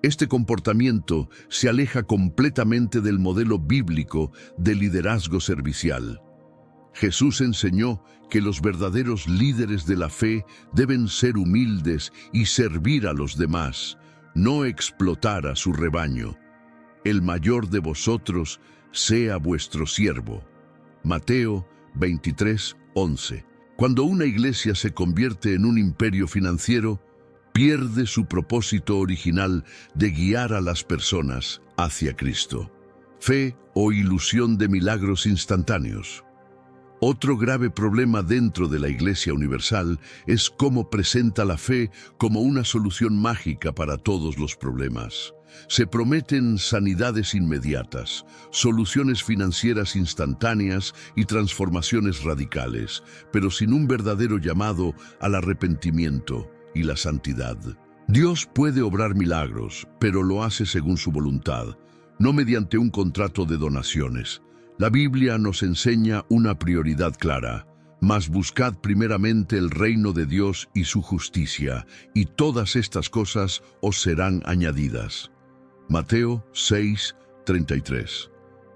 Este comportamiento se aleja completamente del modelo bíblico de liderazgo servicial. Jesús enseñó que los verdaderos líderes de la fe deben ser humildes y servir a los demás, no explotar a su rebaño. El mayor de vosotros sea vuestro siervo. Mateo 23:11. Cuando una iglesia se convierte en un imperio financiero, pierde su propósito original de guiar a las personas hacia Cristo. Fe o ilusión de milagros instantáneos. Otro grave problema dentro de la Iglesia Universal es cómo presenta la fe como una solución mágica para todos los problemas. Se prometen sanidades inmediatas, soluciones financieras instantáneas y transformaciones radicales, pero sin un verdadero llamado al arrepentimiento y la santidad. Dios puede obrar milagros, pero lo hace según su voluntad, no mediante un contrato de donaciones. La Biblia nos enseña una prioridad clara: mas buscad primeramente el reino de Dios y su justicia, y todas estas cosas os serán añadidas. Mateo 6:33.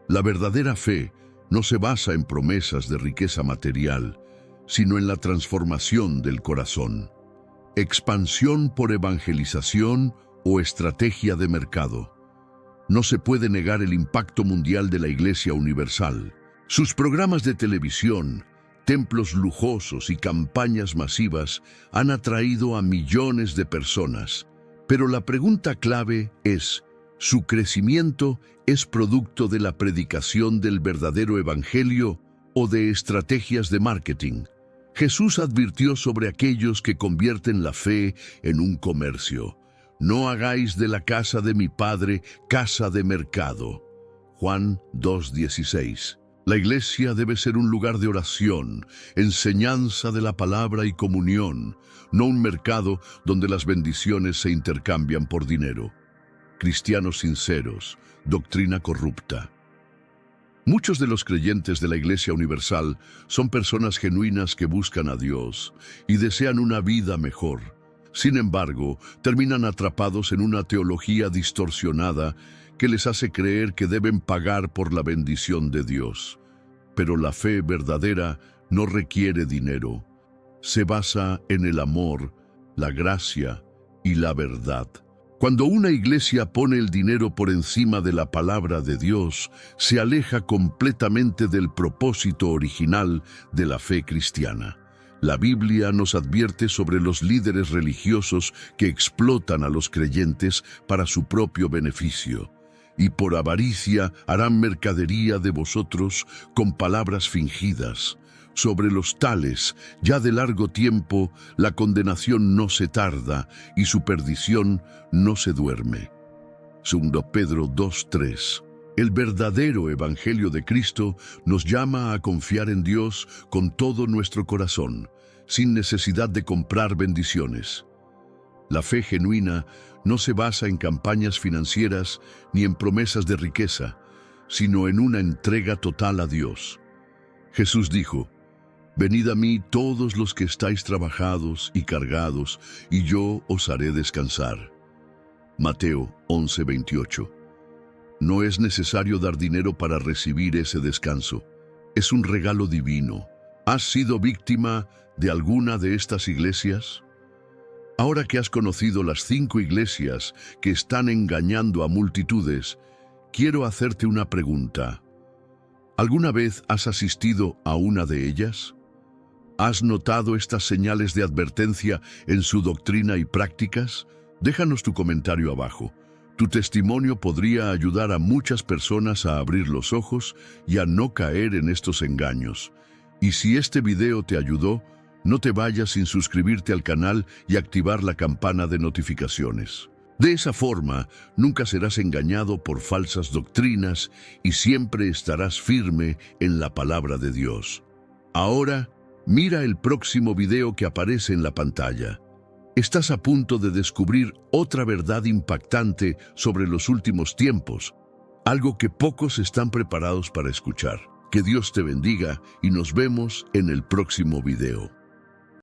La verdadera fe no se basa en promesas de riqueza material, sino en la transformación del corazón. expansión por evangelización o estrategia de mercado. No se puede negar el impacto mundial de la Iglesia Universal. Sus programas de televisión, templos lujosos y campañas masivas han atraído a millones de personas. Pero la pregunta clave es, ¿su crecimiento es producto de la predicación del verdadero evangelio o de estrategias de marketing? Jesús advirtió sobre aquellos que convierten la fe en un comercio. No hagáis de la casa de mi Padre casa de mercado. Juan 2:16. La iglesia debe ser un lugar de oración, enseñanza de la palabra y comunión, no un mercado donde las bendiciones se intercambian por dinero. Cristianos sinceros, doctrina corrupta. Muchos de los creyentes de la Iglesia Universal son personas genuinas que buscan a Dios y desean una vida mejor. Sin embargo, terminan atrapados en una teología distorsionada que les hace creer que deben pagar por la bendición de Dios. Pero la fe verdadera no requiere dinero. Se basa en el amor, la gracia y la verdad. Cuando una iglesia pone el dinero por encima de la palabra de Dios, se aleja completamente del propósito original de la fe cristiana. La Biblia nos advierte sobre los líderes religiosos que explotan a los creyentes para su propio beneficio. Y por avaricia harán mercadería de vosotros con palabras fingidas. Sobre los tales, ya de largo tiempo, la condenación no se tarda y su perdición no se duerme. 2 Pedro 2:3. El verdadero Evangelio de Cristo nos llama a confiar en Dios con todo nuestro corazón, sin necesidad de comprar bendiciones. La fe genuina no se basa en campañas financieras ni en promesas de riqueza, sino en una entrega total a Dios. Jesús dijo, «Venid a mí todos los que estáis trabajados y cargados, y yo os haré descansar». Mateo 11:28. No es necesario dar dinero para recibir ese descanso. Es un regalo divino. ¿Has sido víctima de alguna de estas iglesias? Ahora que has conocido las 5 iglesias que están engañando a multitudes, quiero hacerte una pregunta. ¿Alguna vez has asistido a una de ellas? ¿Has notado estas señales de advertencia en su doctrina y prácticas? Déjanos tu comentario abajo. Tu testimonio podría ayudar a muchas personas a abrir los ojos y a no caer en estos engaños. Y si este video te ayudó, no te vayas sin suscribirte al canal y activar la campana de notificaciones. De esa forma, nunca serás engañado por falsas doctrinas y siempre estarás firme en la palabra de Dios. Ahora, mira el próximo video que aparece en la pantalla. Estás a punto de descubrir otra verdad impactante sobre los últimos tiempos, algo que pocos están preparados para escuchar. Que Dios te bendiga y nos vemos en el próximo video.